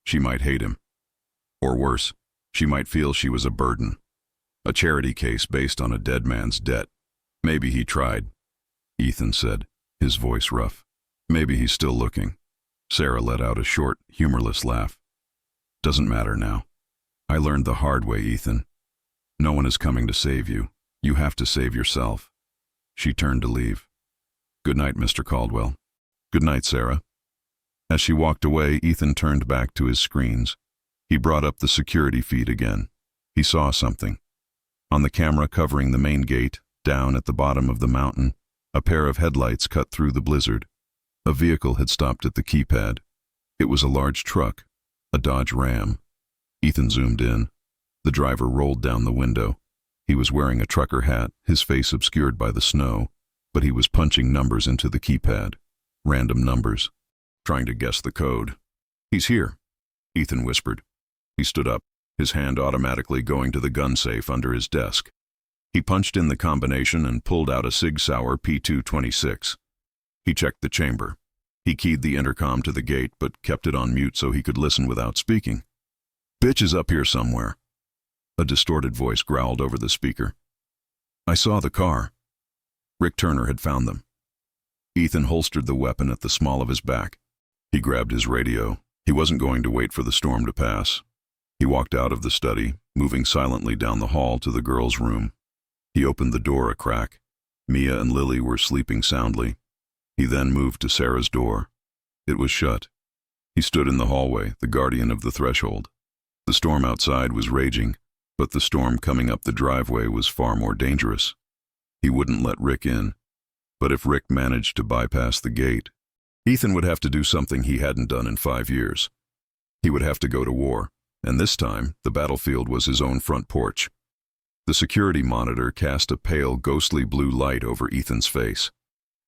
she might hate him. Or worse, she might feel she was a burden. A charity case based on a dead man's debt. "Maybe he tried," Ethan said, his voice rough. "Maybe he's still looking." Sarah let out a short, humorless laugh. "Doesn't matter now. I learned the hard way, Ethan. No one is coming to save you. You have to save yourself." She turned to leave. "Good night, Mr. Caldwell." "Good night, Sarah." As she walked away, Ethan turned back to his screens. He brought up the security feed again. He saw something. On the camera covering the main gate, down at the bottom of the mountain, a pair of headlights cut through the blizzard. A vehicle had stopped at the keypad. It was a large truck, a Dodge Ram. Ethan zoomed in. The driver rolled down the window. He was wearing a trucker hat, his face obscured by the snow, but he was punching numbers into the keypad. Random numbers. Trying to guess the code. "He's here," Ethan whispered. He stood up, his hand automatically going to the gun safe under his desk. He punched in the combination and pulled out a Sig Sauer P226. He checked the chamber. He keyed the intercom to the gate, but kept it on mute so he could listen without speaking. "Bitch is up here somewhere." A distorted voice growled over the speaker. "I saw the car." Rick Turner had found them. Ethan holstered the weapon at the small of his back. He grabbed his radio. He wasn't going to wait for the storm to pass. He walked out of the study, moving silently down the hall to the girls' room. He opened the door a crack. Mia and Lily were sleeping soundly. He then moved to Sarah's door. It was shut. He stood in the hallway, the guardian of the threshold. The storm outside was raging, but the storm coming up the driveway was far more dangerous. He wouldn't let Rick in. But if Rick managed to bypass the gate, Ethan would have to do something he hadn't done in 5 years. He would have to go to war, and this time the battlefield was his own front porch. The security monitor cast a pale, ghostly blue light over Ethan's face.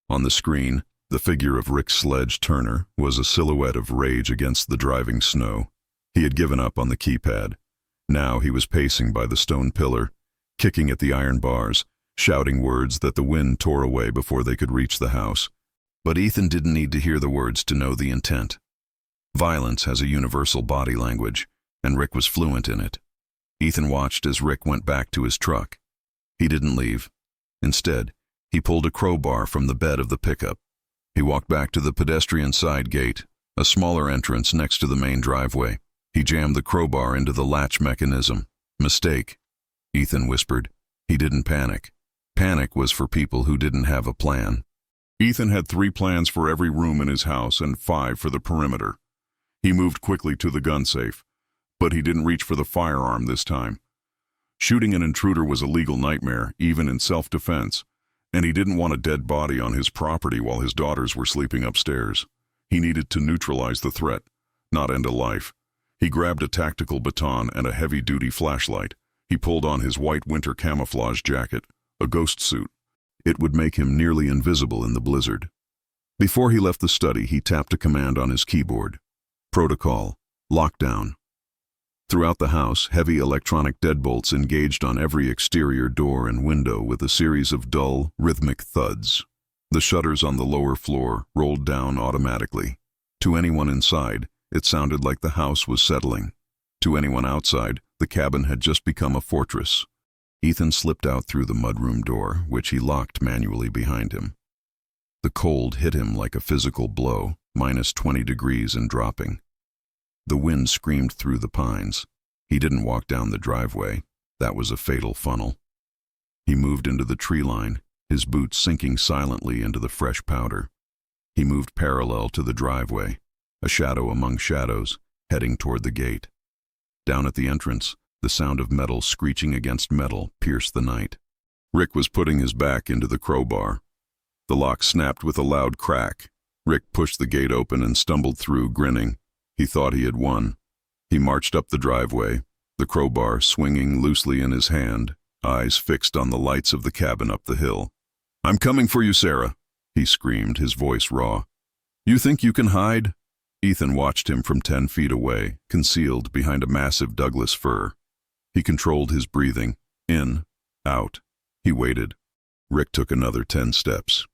On the screen, the figure of Rick Sledge Turner was a silhouette of rage against the driving snow. He had given up on the keypad. Now he was pacing by the stone pillar, kicking at the iron bars, shouting words that the wind tore away before they could reach the house. But Ethan didn't need to hear the words to know the intent. Violence has a universal body language, and Rick was fluent in it. Ethan watched as Rick went back to his truck. He didn't leave. Instead, he pulled a crowbar from the bed of the pickup. He walked back to the pedestrian side gate, a smaller entrance next to the main driveway. He jammed the crowbar into the latch mechanism. "Mistake," Ethan whispered. He didn't panic. Panic was for people who didn't have a plan. Ethan had 3 plans for every room in his house and 5 for the perimeter. He moved quickly to the gun safe, but he didn't reach for the firearm this time. Shooting an intruder was a legal nightmare, even in self-defense, and he didn't want a dead body on his property while his daughters were sleeping upstairs. He needed to neutralize the threat, not end a life. He grabbed a tactical baton and a heavy-duty flashlight. He pulled on his white winter camouflage jacket, a ghost suit. It would make him nearly invisible in the blizzard. Before he left the study, he tapped a command on his keyboard. Protocol, lockdown. Throughout the house, heavy electronic deadbolts engaged on every exterior door and window with a series of dull, rhythmic thuds. The shutters on the lower floor rolled down automatically. To anyone inside, it sounded like the house was settling. To anyone outside, the cabin had just become a fortress. Ethan slipped out through the mudroom door, which he locked manually behind him. The cold hit him like a physical blow, -20 degrees and dropping. The wind screamed through the pines. He didn't walk down the driveway. That was a fatal funnel. He moved into the tree line, his boots sinking silently into the fresh powder. He moved parallel to the driveway, a shadow among shadows, heading toward the gate. Down at the entrance, the sound of metal screeching against metal pierced the night. Rick was putting his back into the crowbar. The lock snapped with a loud crack. Rick pushed the gate open and stumbled through, grinning. He thought he had won. He marched up the driveway, the crowbar swinging loosely in his hand, eyes fixed on the lights of the cabin up the hill. "I'm coming for you, Sarah," he screamed, his voice raw. "You think you can hide?" Ethan watched him from 10 feet away, concealed behind a massive Douglas fir. He controlled his breathing, in, out. He waited. Rick took another 10 steps.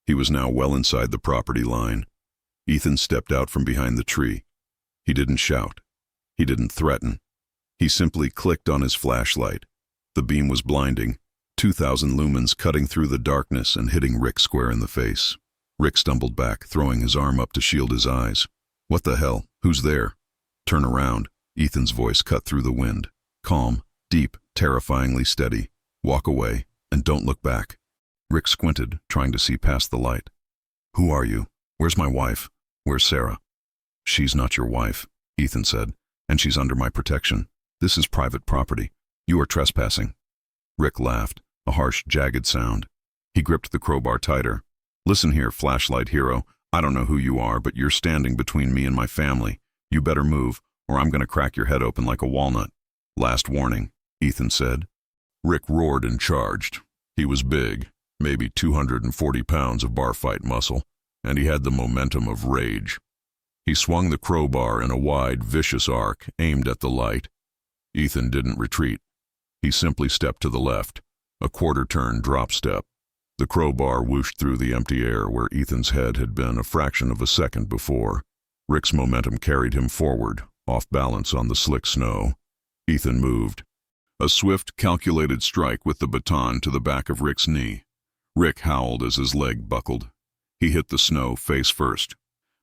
He was now well inside the property line. Ethan stepped out from behind the tree. He didn't shout. He didn't threaten. He simply clicked on his flashlight. The beam was blinding, 2,000 lumens cutting through the darkness and hitting Rick square in the face. Rick stumbled back, throwing his arm up to shield his eyes. "What the hell? Who's there?" "Turn around." Ethan's voice cut through the wind. Calm, deep, terrifyingly steady. "Walk away, and don't look back." Rick squinted, trying to see past the light. "Who are you? Where's my wife? Where's Sarah?" "She's not your wife," Ethan said, "and she's under my protection. This is private property. You are trespassing." Rick laughed, a harsh, jagged sound. He gripped the crowbar tighter. "Listen here, flashlight hero. I don't know who you are, but you're standing between me and my family. You better move, or I'm going to crack your head open like a walnut." "Last warning," Ethan said. Rick roared and charged. He was big, maybe 240 pounds of bar fight muscle, and he had the momentum of rage. He swung the crowbar in a wide, vicious arc, aimed at the light. Ethan didn't retreat. He simply stepped to the left, a quarter-turn drop step. The crowbar whooshed through the empty air where Ethan's head had been a fraction of a second before. Rick's momentum carried him forward, off balance on the slick snow. Ethan moved. A swift, calculated strike with the baton to the back of Rick's knee. Rick howled as his leg buckled. He hit the snow face first.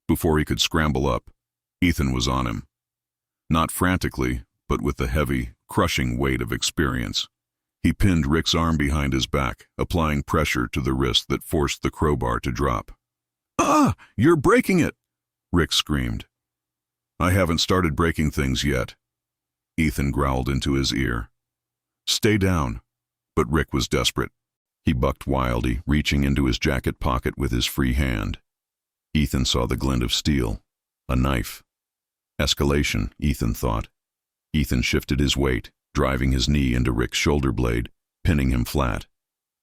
Before he could scramble up, Ethan was on him. Not frantically, but with the heavy, crushing weight of experience. He pinned Rick's arm behind his back, applying pressure to the wrist that forced the crowbar to drop. "Ah, you're breaking it!" Rick screamed. "I haven't started breaking things yet." Ethan growled into his ear. "Stay down." But Rick was desperate. He bucked wildly, reaching into his jacket pocket with his free hand. Ethan saw the glint of steel. A knife. Escalation, Ethan thought. Ethan shifted his weight, driving his knee into Rick's shoulder blade, pinning him flat.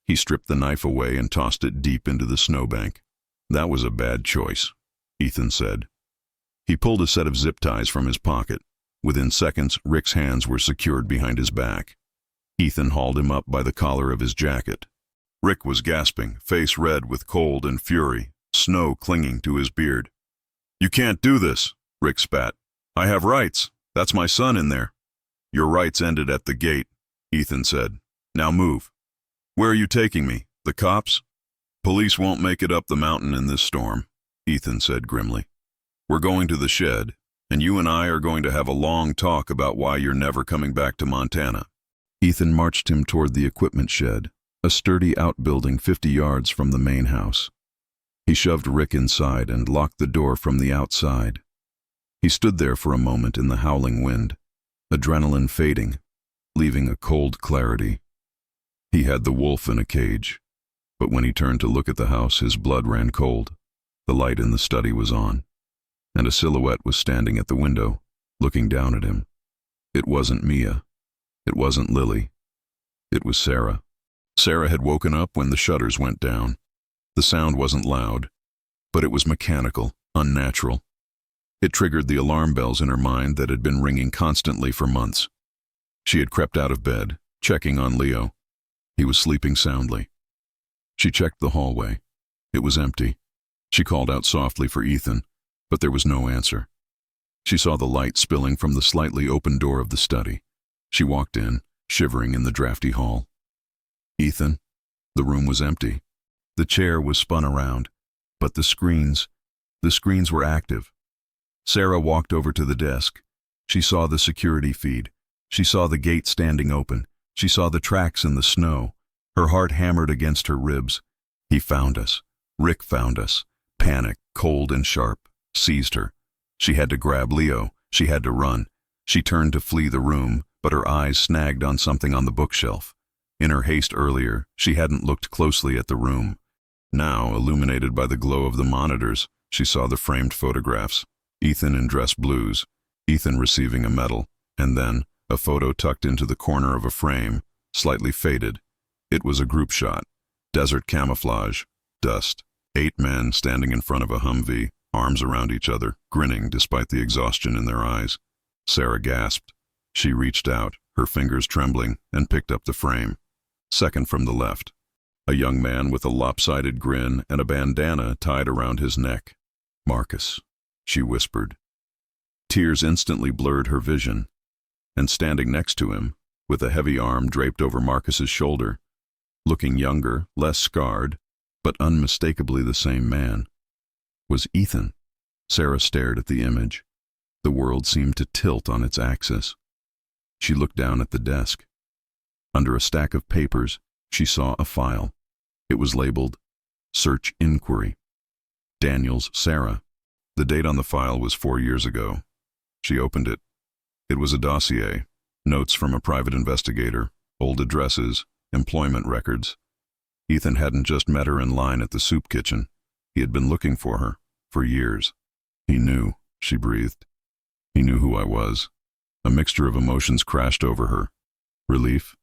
He stripped the knife away and tossed it deep into the snowbank. "That was a bad choice," Ethan said. He pulled a set of zip ties from his pocket. Within seconds, Rick's hands were secured behind his back. Ethan hauled him up by the collar of his jacket. Rick was gasping, face red with cold and fury, snow clinging to his beard. "You can't do this," Rick spat. "I have rights. That's my son in there." "Your rights ended at the gate," Ethan said. "Now move." "Where are you taking me? The cops?" "Police won't make it up the mountain in this storm," Ethan said grimly. "We're going to the shed, and you and I are going to have a long talk about why you're never coming back to Montana." Ethan marched him toward the equipment shed, a sturdy outbuilding 50 yards from the main house. He shoved Rick inside and locked the door from the outside. He stood there for a moment in the howling wind, adrenaline fading, leaving a cold clarity. He had the wolf in a cage, but when he turned to look at the house, his blood ran cold. The light in the study was on, and a silhouette was standing at the window, looking down at him. It wasn't Mia. It wasn't Lily. It was Sarah. Sarah had woken up when the shutters went down. The sound wasn't loud, but it was mechanical, unnatural. It triggered the alarm bells in her mind that had been ringing constantly for months. She had crept out of bed, checking on Leo. He was sleeping soundly. She checked the hallway. It was empty. She called out softly for Ethan, but there was no answer. She saw the light spilling from the slightly open door of the study. She walked in, shivering in the drafty hall. Ethan? The room was empty. The chair was spun around, but the screens were active. Sarah walked over to the desk. She saw the security feed. She saw the gate standing open. She saw the tracks in the snow. Her heart hammered against her ribs. He found us. Rick found us. Panic, cold and sharp, seized her. She had to grab Leo. She had to run. She turned to flee the room, but her eyes snagged on something on the bookshelf. In her haste earlier, she hadn't looked closely at the room. Now, illuminated by the glow of the monitors, she saw the framed photographs. Ethan in dress blues, Ethan receiving a medal, and then a photo tucked into the corner of a frame, slightly faded. It was a group shot. Desert camouflage. Dust. 8 men standing in front of a Humvee, arms around each other, grinning despite the exhaustion in their eyes. Sarah gasped. She reached out, her fingers trembling, and picked up the frame. Second from the left. A young man with a lopsided grin and a bandana tied around his neck. Marcus, she whispered. Tears instantly blurred her vision, and standing next to him, with a heavy arm draped over Marcus's shoulder, looking younger, less scarred, but unmistakably the same man, was Ethan. Sarah stared at the image. The world seemed to tilt on its axis. She looked down at the desk. Under a stack of papers, she saw a file. It was labeled, Search Inquiry. Daniels, Sarah. The date on the file was 4 years ago. She opened it. It was a dossier, notes from a private investigator, old addresses, employment records. Ethan hadn't just met her in line at the soup kitchen. He had been looking for her, for years. He knew, she breathed. He knew who I was. A mixture of emotions crashed over her. Relief?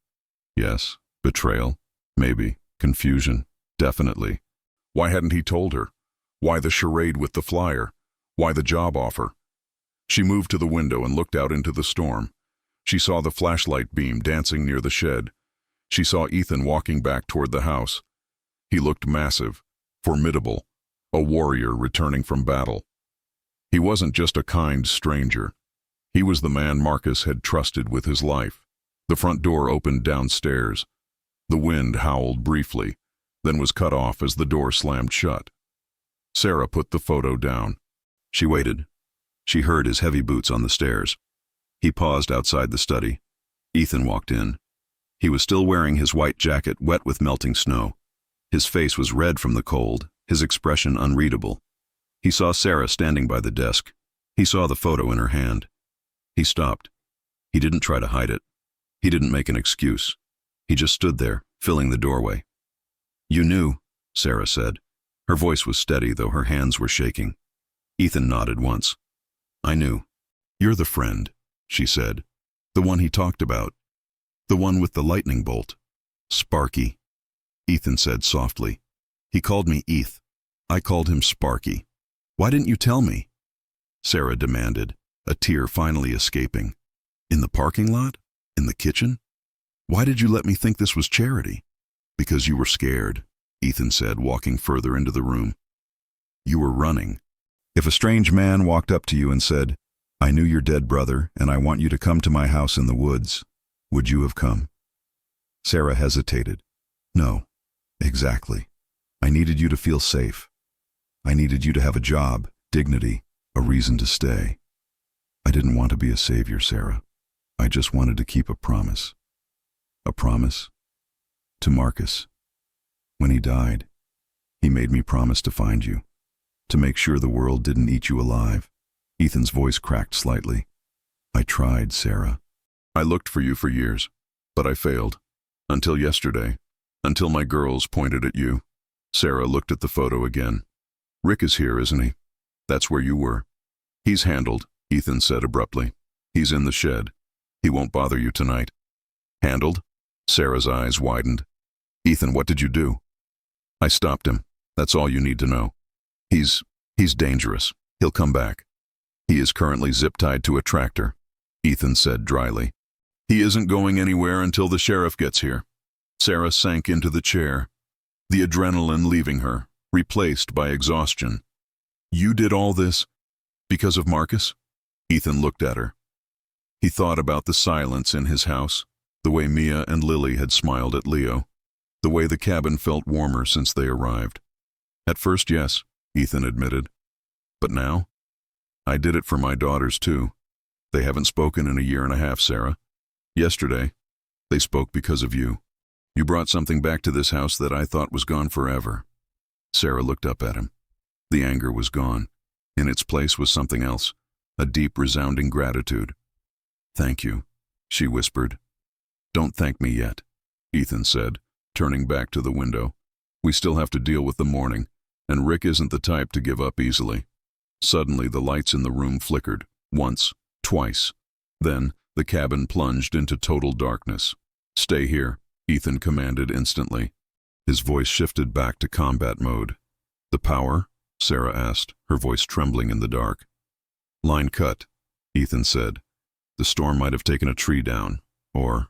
Yes. Betrayal? Maybe. Confusion? Definitely. Why hadn't he told her? Why the charade with the flyer? Why the job offer? She moved to the window and looked out into the storm. She saw the flashlight beam dancing near the shed. She saw Ethan walking back toward the house. He looked massive, formidable, a warrior returning from battle. He wasn't just a kind stranger. He was the man Marcus had trusted with his life. The front door opened downstairs. The wind howled briefly, then was cut off as the door slammed shut. Sarah put the photo down. She waited. She heard his heavy boots on the stairs. He paused outside the study. Ethan walked in. He was still wearing his white jacket, wet with melting snow. His face was red from the cold, his expression unreadable. He saw Sarah standing by the desk. He saw the photo in her hand. He stopped. He didn't try to hide it. He didn't make an excuse. He just stood there, filling the doorway. You knew, Sarah said. Her voice was steady, though her hands were shaking. Ethan nodded once. I knew. You're the friend, she said. The one he talked about. The one with the lightning bolt. Sparky, Ethan said softly. He called me Eth. I called him Sparky. Why didn't you tell me? Sarah demanded, a tear finally escaping. In the parking lot? In the kitchen? Why did you let me think this was charity? Because you were scared, Ethan said, walking further into the room. You were running. If a strange man walked up to you and said, I knew your dead brother and I want you to come to my house in the woods, would you have come? Sarah hesitated. No, exactly. I needed you to feel safe. I needed you to have a job, dignity, a reason to stay. I didn't want to be a savior, Sarah. I just wanted to keep a promise. A promise? To Marcus. When he died, He made me promise to find you, to make sure the world didn't eat you alive. Ethan's voice cracked slightly. I tried, Sarah. I looked for you for years, but I failed. Until yesterday. Until my girls pointed at you. Sarah looked at the photo again. Rick is here, isn't he? That's where you were. He's handled, Ethan said abruptly. He's in the shed. He won't bother you tonight. Handled? Sarah's eyes widened. Ethan, what did you do? I stopped him. That's all you need to know. He's dangerous. He'll come back. He is currently zip-tied to a tractor, Ethan said dryly. He isn't going anywhere until the sheriff gets here. Sarah sank into the chair, the adrenaline leaving her, replaced by exhaustion. You did all this because of Marcus? Ethan looked at her. He thought about the silence in his house, the way Mia and Lily had smiled at Leo, the way the cabin felt warmer since they arrived. At first, yes, Ethan admitted. But now? I did it for my daughters, too. They haven't spoken in a year and a half, Sarah. Yesterday, they spoke because of you. You brought something back to this house that I thought was gone forever. Sarah looked up at him. The anger was gone. In its place was something else, a deep, resounding gratitude. Thank you, she whispered. Don't thank me yet, Ethan said, turning back to the window. We still have to deal with the morning, and Rick isn't the type to give up easily. Suddenly, the lights in the room flickered, once, twice. Then, the cabin plunged into total darkness. Stay here, Ethan commanded instantly. His voice shifted back to combat mode. The power? Sarah asked, her voice trembling in the dark. Line cut, Ethan said. The storm might have taken a tree down, or...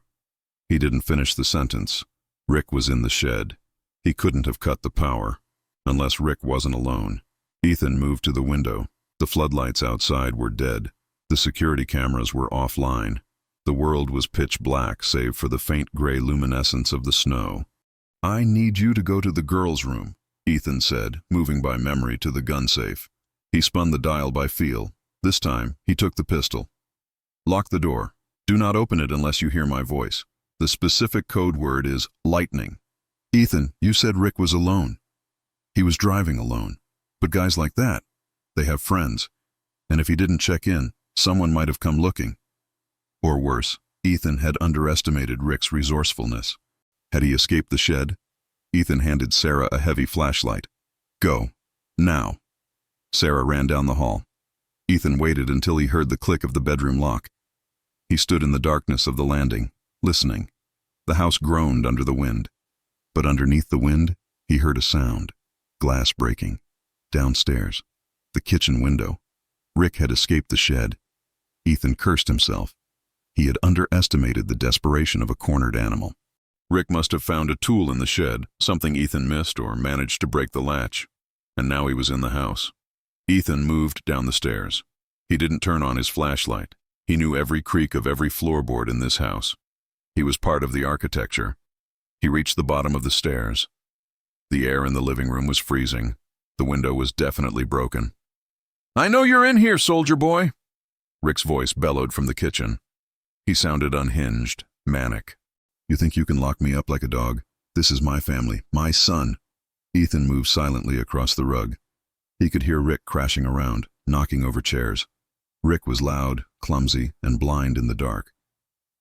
He didn't finish the sentence. Rick was in the shed. He couldn't have cut the power, unless Rick wasn't alone. Ethan moved to the window. The floodlights outside were dead. The security cameras were offline. The world was pitch black save for the faint gray luminescence of the snow. I need you to go to the girls' room, Ethan said, moving by memory to the gun safe. He spun the dial by feel. This time, he took the pistol. Lock the door. Do not open it unless you hear my voice. The specific code word is lightning. Ethan, you said Rick was alone. He was driving alone. But guys like that, they have friends. And if he didn't check in, someone might have come looking. Or worse, Ethan had underestimated Rick's resourcefulness. Had he escaped the shed? Ethan handed Sarah a heavy flashlight. Go. Now. Sarah ran down the hall. Ethan waited until he heard the click of the bedroom lock. He stood in the darkness of the landing, listening. The house groaned under the wind. But underneath the wind, he heard a sound. Glass breaking. Downstairs. The kitchen window. Rick had escaped the shed. Ethan cursed himself. He had underestimated the desperation of a cornered animal. Rick must have found a tool in the shed, something Ethan missed or managed to break the latch. And now he was in the house. Ethan moved down the stairs. He didn't turn on his flashlight. He knew every creak of every floorboard in this house. He was part of the architecture. He reached the bottom of the stairs. The air in the living room was freezing. The window was definitely broken. I know you're in here, soldier boy. Rick's voice bellowed from the kitchen. He sounded unhinged, manic. You think you can lock me up like a dog? This is my family, my son. Ethan moved silently across the rug. He could hear Rick crashing around, knocking over chairs. Rick was loud, clumsy, and blind in the dark.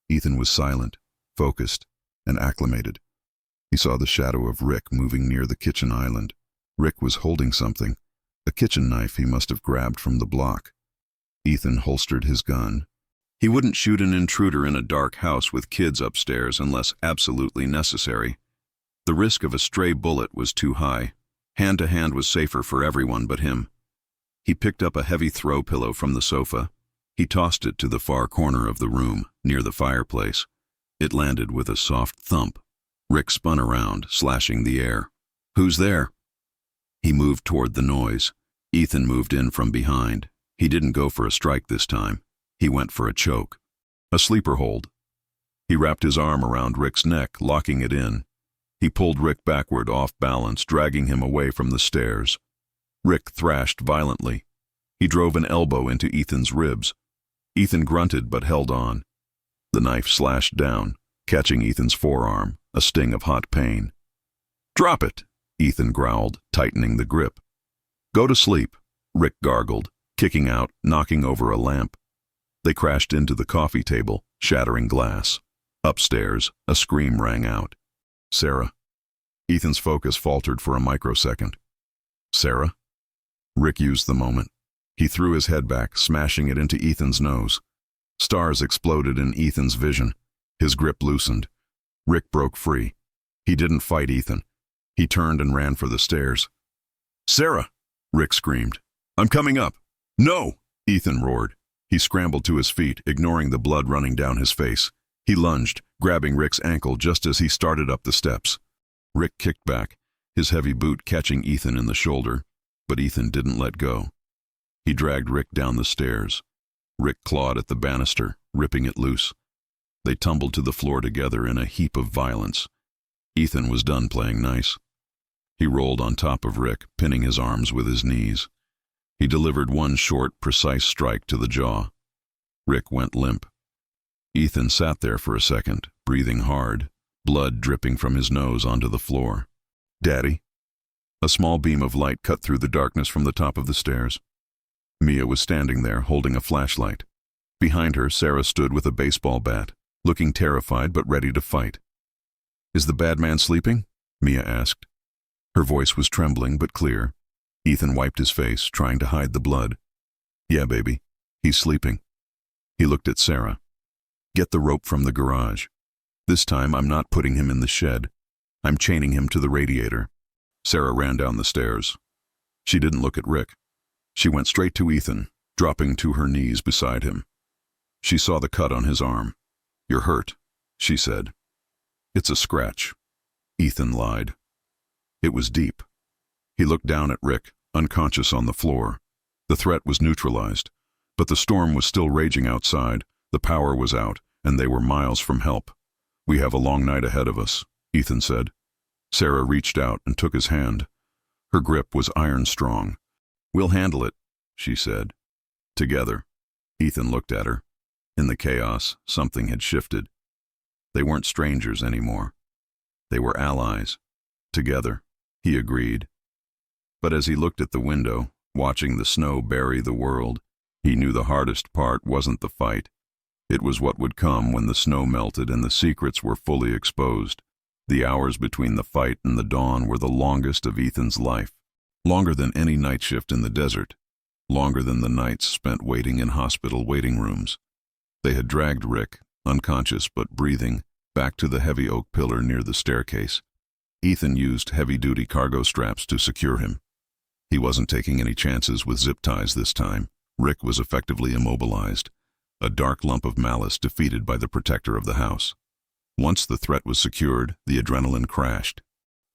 Ethan was silent, focused, and acclimated. He saw the shadow of Rick moving near the kitchen island. Rick was holding something, a kitchen knife he must have grabbed from the block. Ethan holstered his gun. He wouldn't shoot an intruder in a dark house with kids upstairs unless absolutely necessary. The risk of a stray bullet was too high. Hand-to-hand was safer for everyone but him. He picked up a heavy throw pillow from the sofa. He tossed it to the far corner of the room, near the fireplace. It landed with a soft thump. Rick spun around, slashing the air. Who's there? He moved toward the noise. Ethan moved in from behind. He didn't go for a strike this time. He went for a choke. A sleeper hold. He wrapped his arm around Rick's neck, locking it in. He pulled Rick backward, off balance, dragging him away from the stairs. Rick thrashed violently. He drove an elbow into Ethan's ribs. Ethan grunted but held on. The knife slashed down, catching Ethan's forearm, a sting of hot pain. Drop it, Ethan growled, tightening the grip. Go to sleep, Rick gargled, kicking out, knocking over a lamp. They crashed into the coffee table, shattering glass. Upstairs, a scream rang out. Sarah. Ethan's focus faltered for a microsecond. Sarah? Rick used the moment. He threw his head back, smashing it into Ethan's nose. Stars exploded in Ethan's vision. His grip loosened. Rick broke free. He didn't fight Ethan. He turned and ran for the stairs. Sarah! Rick screamed. I'm coming up. No! Ethan roared. He scrambled to his feet, ignoring the blood running down his face. He lunged, grabbing Rick's ankle just as he started up the steps. Rick kicked back, his heavy boot catching Ethan in the shoulder, but Ethan didn't let go. He dragged Rick down the stairs. Rick clawed at the banister, ripping it loose. They tumbled to the floor together in a heap of violence. Ethan was done playing nice. He rolled on top of Rick, pinning his arms with his knees. He delivered one short, precise strike to the jaw. Rick went limp. Ethan sat there for a second, breathing hard, blood dripping from his nose onto the floor. Daddy? A small beam of light cut through the darkness from the top of the stairs. Mia was standing there, holding a flashlight. Behind her, Sarah stood with a baseball bat, looking terrified but ready to fight. Is the bad man sleeping? Mia asked. Her voice was trembling but clear. Ethan wiped his face, trying to hide the blood. Yeah, baby. He's sleeping. He looked at Sarah. Get the rope from the garage. This time I'm not putting him in the shed. I'm chaining him to the radiator. Sarah ran down the stairs. She didn't look at Rick. She went straight to Ethan, dropping to her knees beside him. She saw the cut on his arm. You're hurt, she said. It's a scratch. Ethan lied. It was deep. He looked down at Rick, unconscious on the floor. The threat was neutralized, but the storm was still raging outside, the power was out, and they were miles from help. We have a long night ahead of us, Ethan said. Sarah reached out and took his hand. Her grip was iron strong. We'll handle it, she said. Together. Ethan looked at her. In the chaos, something had shifted. They weren't strangers anymore. They were allies. Together, he agreed. But as he looked at the window, watching the snow bury the world, he knew the hardest part wasn't the fight. It was what would come when the snow melted and the secrets were fully exposed. The hours between the fight and the dawn were the longest of Ethan's life. Longer than any night shift in the desert. Longer than the nights spent waiting in hospital waiting rooms. They had dragged Rick, unconscious but breathing, back to the heavy oak pillar near the staircase. Ethan used heavy-duty cargo straps to secure him. He wasn't taking any chances with zip ties this time. Rick was effectively immobilized, a dark lump of malice defeated by the protector of the house. Once the threat was secured, the adrenaline crashed.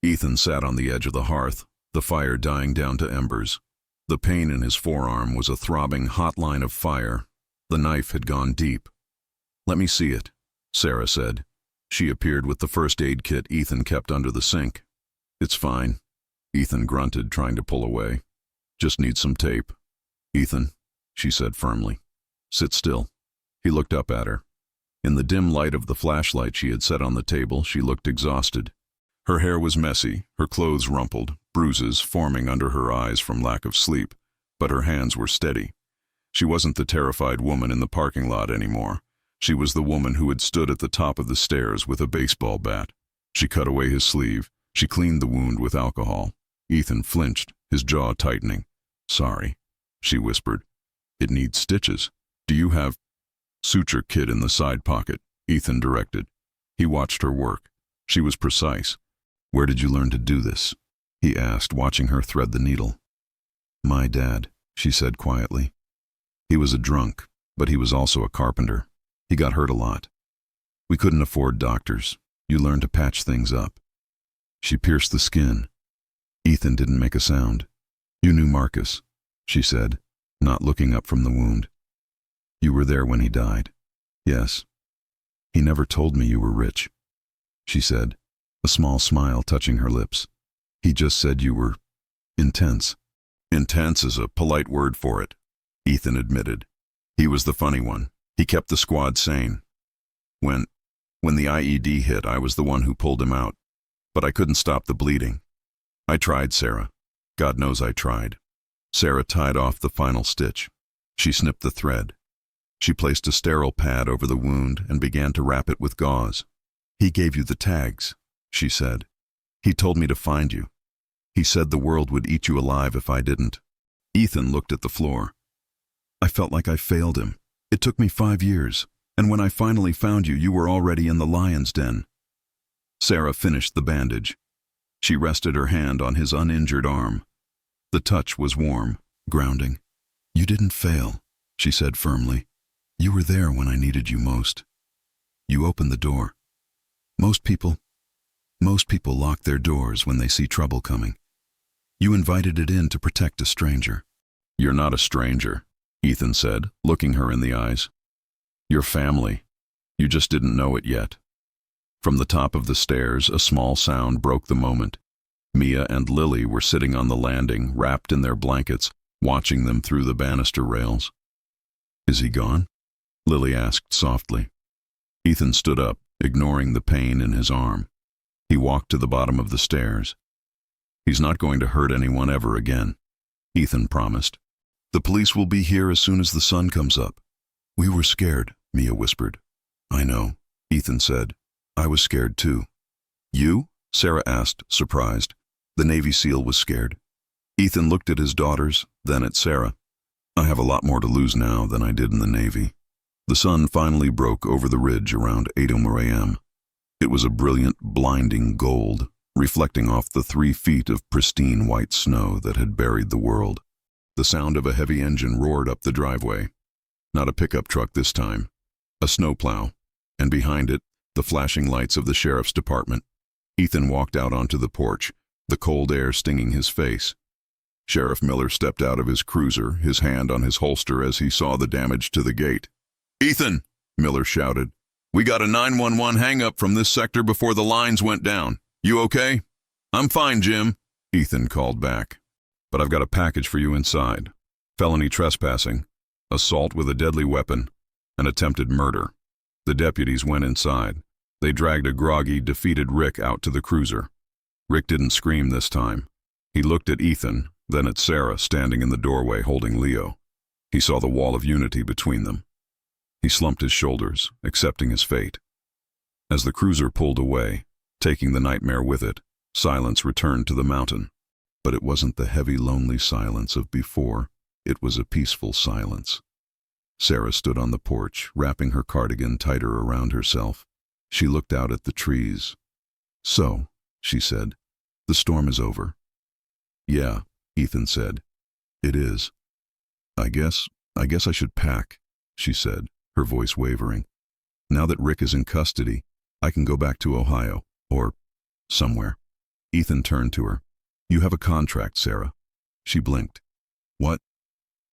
Ethan sat on the edge of the hearth, the fire dying down to embers. The pain in his forearm was a throbbing hot line of fire. The knife had gone deep. Let me see it, Sarah said. She appeared with the first aid kit Ethan kept under the sink. It's fine. Ethan grunted, trying to pull away. Just need some tape. Ethan, she said firmly. Sit still. He looked up at her. In the dim light of the flashlight she had set on the table, she looked exhausted. Her hair was messy, her clothes rumpled, bruises forming under her eyes from lack of sleep, but her hands were steady. She wasn't the terrified woman in the parking lot anymore. She was the woman who had stood at the top of the stairs with a baseball bat. She cut away his sleeve. She cleaned the wound with alcohol. Ethan flinched, his jaw tightening. Sorry, she whispered. It needs stitches. Do you have... Suture kit in the side pocket, Ethan directed. He watched her work. She was precise. Where did you learn to do this? He asked, watching her thread the needle. My dad, she said quietly. He was a drunk, but he was also a carpenter. He got hurt a lot. We couldn't afford doctors. You learn to patch things up. She pierced the skin. Ethan didn't make a sound. You knew Marcus, she said, not looking up from the wound. You were there when he died. Yes. He never told me you were rich, she said, a small smile touching her lips. He just said you were intense. Intense is a polite word for it, Ethan admitted. He was the funny one. He kept the squad sane. When the IED hit, I was the one who pulled him out, but I couldn't stop the bleeding. I tried, Sarah. God knows I tried. Sarah tied off the final stitch. She snipped the thread. She placed a sterile pad over the wound and began to wrap it with gauze. He gave you the tags, she said. He told me to find you. He said the world would eat you alive if I didn't. Ethan looked at the floor. I felt like I failed him. It took me 5 years, and when I finally found you, you were already in the lion's den. Sarah finished the bandage. She rested her hand on his uninjured arm. The touch was warm, grounding. You didn't fail, she said firmly. You were there when I needed you most. You opened the door. Most people lock their doors when they see trouble coming. You invited it in to protect a stranger. You're not a stranger, Ethan said, looking her in the eyes. You're family. You just didn't know it yet. From the top of the stairs, a small sound broke the moment. Mia and Lily were sitting on the landing, wrapped in their blankets, watching them through the banister rails. Is he gone? Lily asked softly. Ethan stood up, ignoring the pain in his arm. He walked to the bottom of the stairs. He's not going to hurt anyone ever again, Ethan promised. The police will be here as soon as the sun comes up. We were scared, Mia whispered. I know, Ethan said. I was scared too. You? Sarah asked, surprised. The Navy SEAL was scared. Ethan looked at his daughters, then at Sarah. I have a lot more to lose now than I did in the Navy. The sun finally broke over the ridge around 8 a.m. It was a brilliant, blinding gold, reflecting off the 3 feet of pristine white snow that had buried the world. The sound of a heavy engine roared up the driveway. Not a pickup truck this time. A snowplow, and behind it, the flashing lights of the sheriff's department. Ethan walked out onto the porch, the cold air stinging his face. Sheriff Miller stepped out of his cruiser, his hand on his holster as he saw the damage to the gate. Ethan, Miller shouted. We got a 911 hang-up from this sector before the lines went down. You okay? I'm fine, Jim, Ethan called back. But I've got a package for you inside. Felony trespassing, assault with a deadly weapon, and attempted murder. The deputies went inside. They dragged a groggy, defeated Rick out to the cruiser. Rick didn't scream this time. He looked at Ethan, then at Sarah standing in the doorway holding Leo. He saw the wall of unity between them. He slumped his shoulders, accepting his fate. As the cruiser pulled away, taking the nightmare with it, silence returned to the mountain. But it wasn't the heavy, lonely silence of before. It was a peaceful silence. Sarah stood on the porch, wrapping her cardigan tighter around herself. She looked out at the trees. So, she said, the storm is over. Yeah, Ethan said. It is. I guess I should pack, she said, her voice wavering. Now that Rick is in custody, I can go back to Ohio, or somewhere. Ethan turned to her. You have a contract, Sarah. She blinked. What?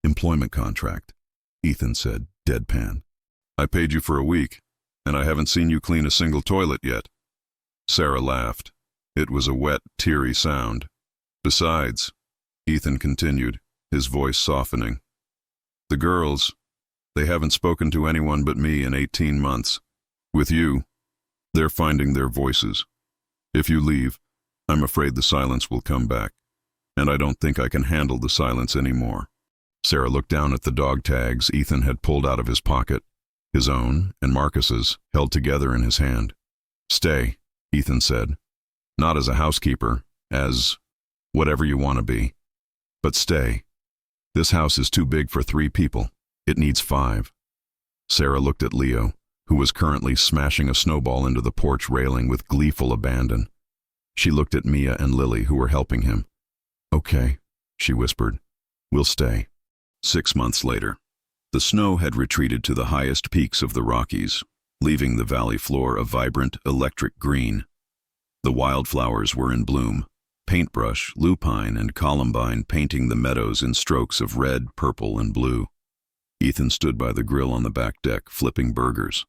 Employment contract, Ethan said, deadpan. I paid you for a week, and I haven't seen you clean a single toilet yet. Sarah laughed. It was a wet, teary sound. Besides, Ethan continued, his voice softening. The girls, they haven't spoken to anyone but me in 18 months. With you, they're finding their voices. If you leave, I'm afraid the silence will come back, and I don't think I can handle the silence anymore. Sarah looked down at the dog tags Ethan had pulled out of his pocket, his own and Marcus's held together in his hand. Stay, Ethan said. Not as a housekeeper, as whatever you want to be. But stay. This house is too big for 3 people. It needs 5. Sarah looked at Leo, who was currently smashing a snowball into the porch railing with gleeful abandon. She looked at Mia and Lily, who were helping him. Okay, she whispered. We'll stay. 6 months later, the snow had retreated to the highest peaks of the Rockies, leaving the valley floor a vibrant, electric green. The wildflowers were in bloom, paintbrush, lupine, and columbine painting the meadows in strokes of red, purple, and blue. Ethan stood by the grill on the back deck, flipping burgers.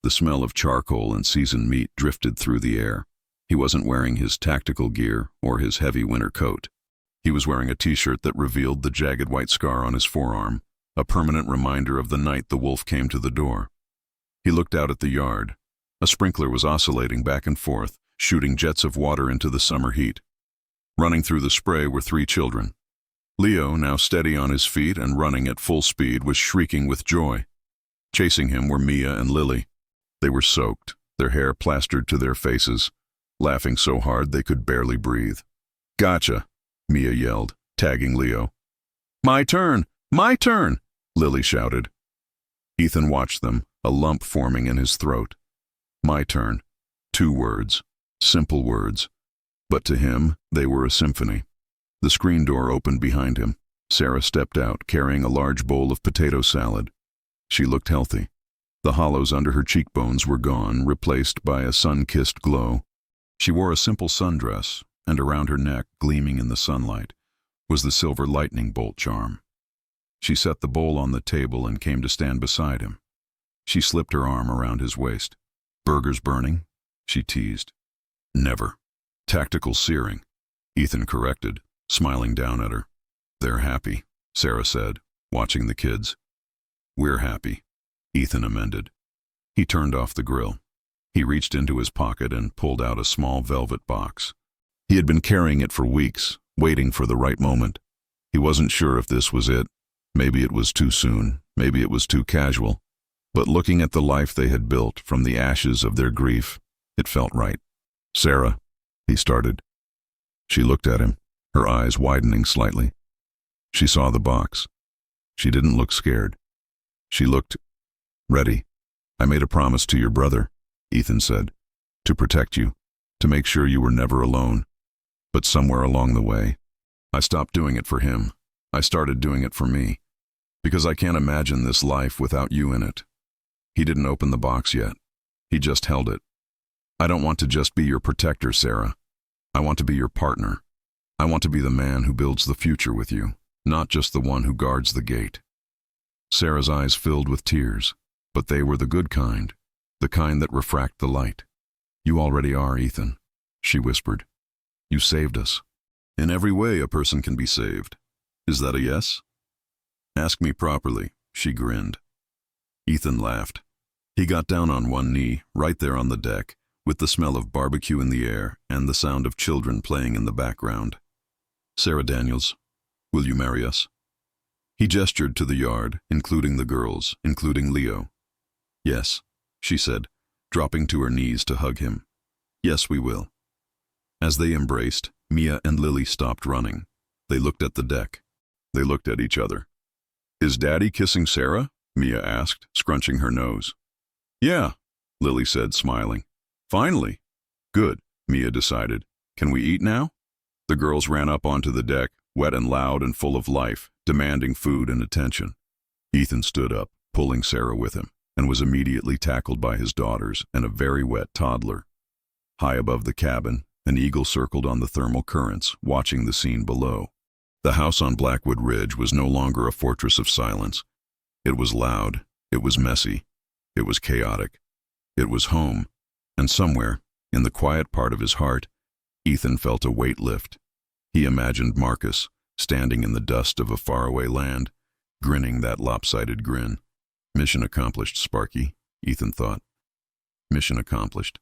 The smell of charcoal and seasoned meat drifted through the air. He wasn't wearing his tactical gear or his heavy winter coat. He was wearing a t-shirt that revealed the jagged white scar on his forearm, a permanent reminder of the night the wolf came to the door. He looked out at the yard. A sprinkler was oscillating back and forth, shooting jets of water into the summer heat. Running through the spray were 3 children. Leo, now steady on his feet and running at full speed, was shrieking with joy. Chasing him were Mia and Lily. They were soaked, their hair plastered to their faces, laughing so hard they could barely breathe. "Gotcha," Mia yelled, tagging Leo. "My turn! My turn!" Lily shouted. Ethan watched them, a lump forming in his throat. My turn. 2 words. Simple words. But to him, they were a symphony. The screen door opened behind him. Sarah stepped out, carrying a large bowl of potato salad. She looked healthy. The hollows under her cheekbones were gone, replaced by a sun-kissed glow. She wore a simple sundress, and around her neck, gleaming in the sunlight, was the silver lightning bolt charm. She set the bowl on the table and came to stand beside him. She slipped her arm around his waist. "Burgers burning?" she teased. "Never. Tactical searing," Ethan corrected, smiling down at her. "They're happy," Sarah said, watching the kids. "We're happy," Ethan amended. He turned off the grill. He reached into his pocket and pulled out a small velvet box. He had been carrying it for weeks, waiting for the right moment. He wasn't sure if this was it. Maybe it was too soon. Maybe it was too casual. But looking at the life they had built from the ashes of their grief, it felt right. "Sarah," he started. She looked at him, her eyes widening slightly. She saw the box. She didn't look scared. She looked ready. "I made a promise to your brother," Ethan said, "to protect you, to make sure you were never alone. But somewhere along the way, I stopped doing it for him. I started doing it for me. Because I can't imagine this life without you in it." He didn't open the box yet. He just held it. "I don't want to just be your protector, Sarah. I want to be your partner. I want to be the man who builds the future with you, not just the one who guards the gate." Sarah's eyes filled with tears, but they were the good kind, the kind that refract the light. "You already are, Ethan," she whispered. "You saved us." "In every way a person can be saved. Is that a yes?" "Ask me properly," she grinned. Ethan laughed. He got down on one knee, right there on the deck, with the smell of barbecue in the air and the sound of children playing in the background. "Sarah Daniels, will you marry us?" He gestured to the yard, including the girls, including Leo. "Yes," she said, dropping to her knees to hug him. "Yes, we will." As they embraced, Mia and Lily stopped running. They looked at the deck. They looked at each other. "Is Daddy kissing Sarah?" Mia asked, scrunching her nose. "Yeah," Lily said, smiling. "Finally." "Good," Mia decided. "Can we eat now?" The girls ran up onto the deck, wet and loud and full of life, demanding food and attention. Ethan stood up, pulling Sarah with him, and was immediately tackled by his daughters and a very wet toddler. High above the cabin, an eagle circled on the thermal currents, watching the scene below. The house on Blackwood Ridge was no longer a fortress of silence. It was loud, it was messy, it was chaotic. It was home, and somewhere, in the quiet part of his heart, Ethan felt a weight lift. He imagined Marcus, standing in the dust of a faraway land, grinning that lopsided grin. Mission accomplished, Sparky, Ethan thought. Mission accomplished.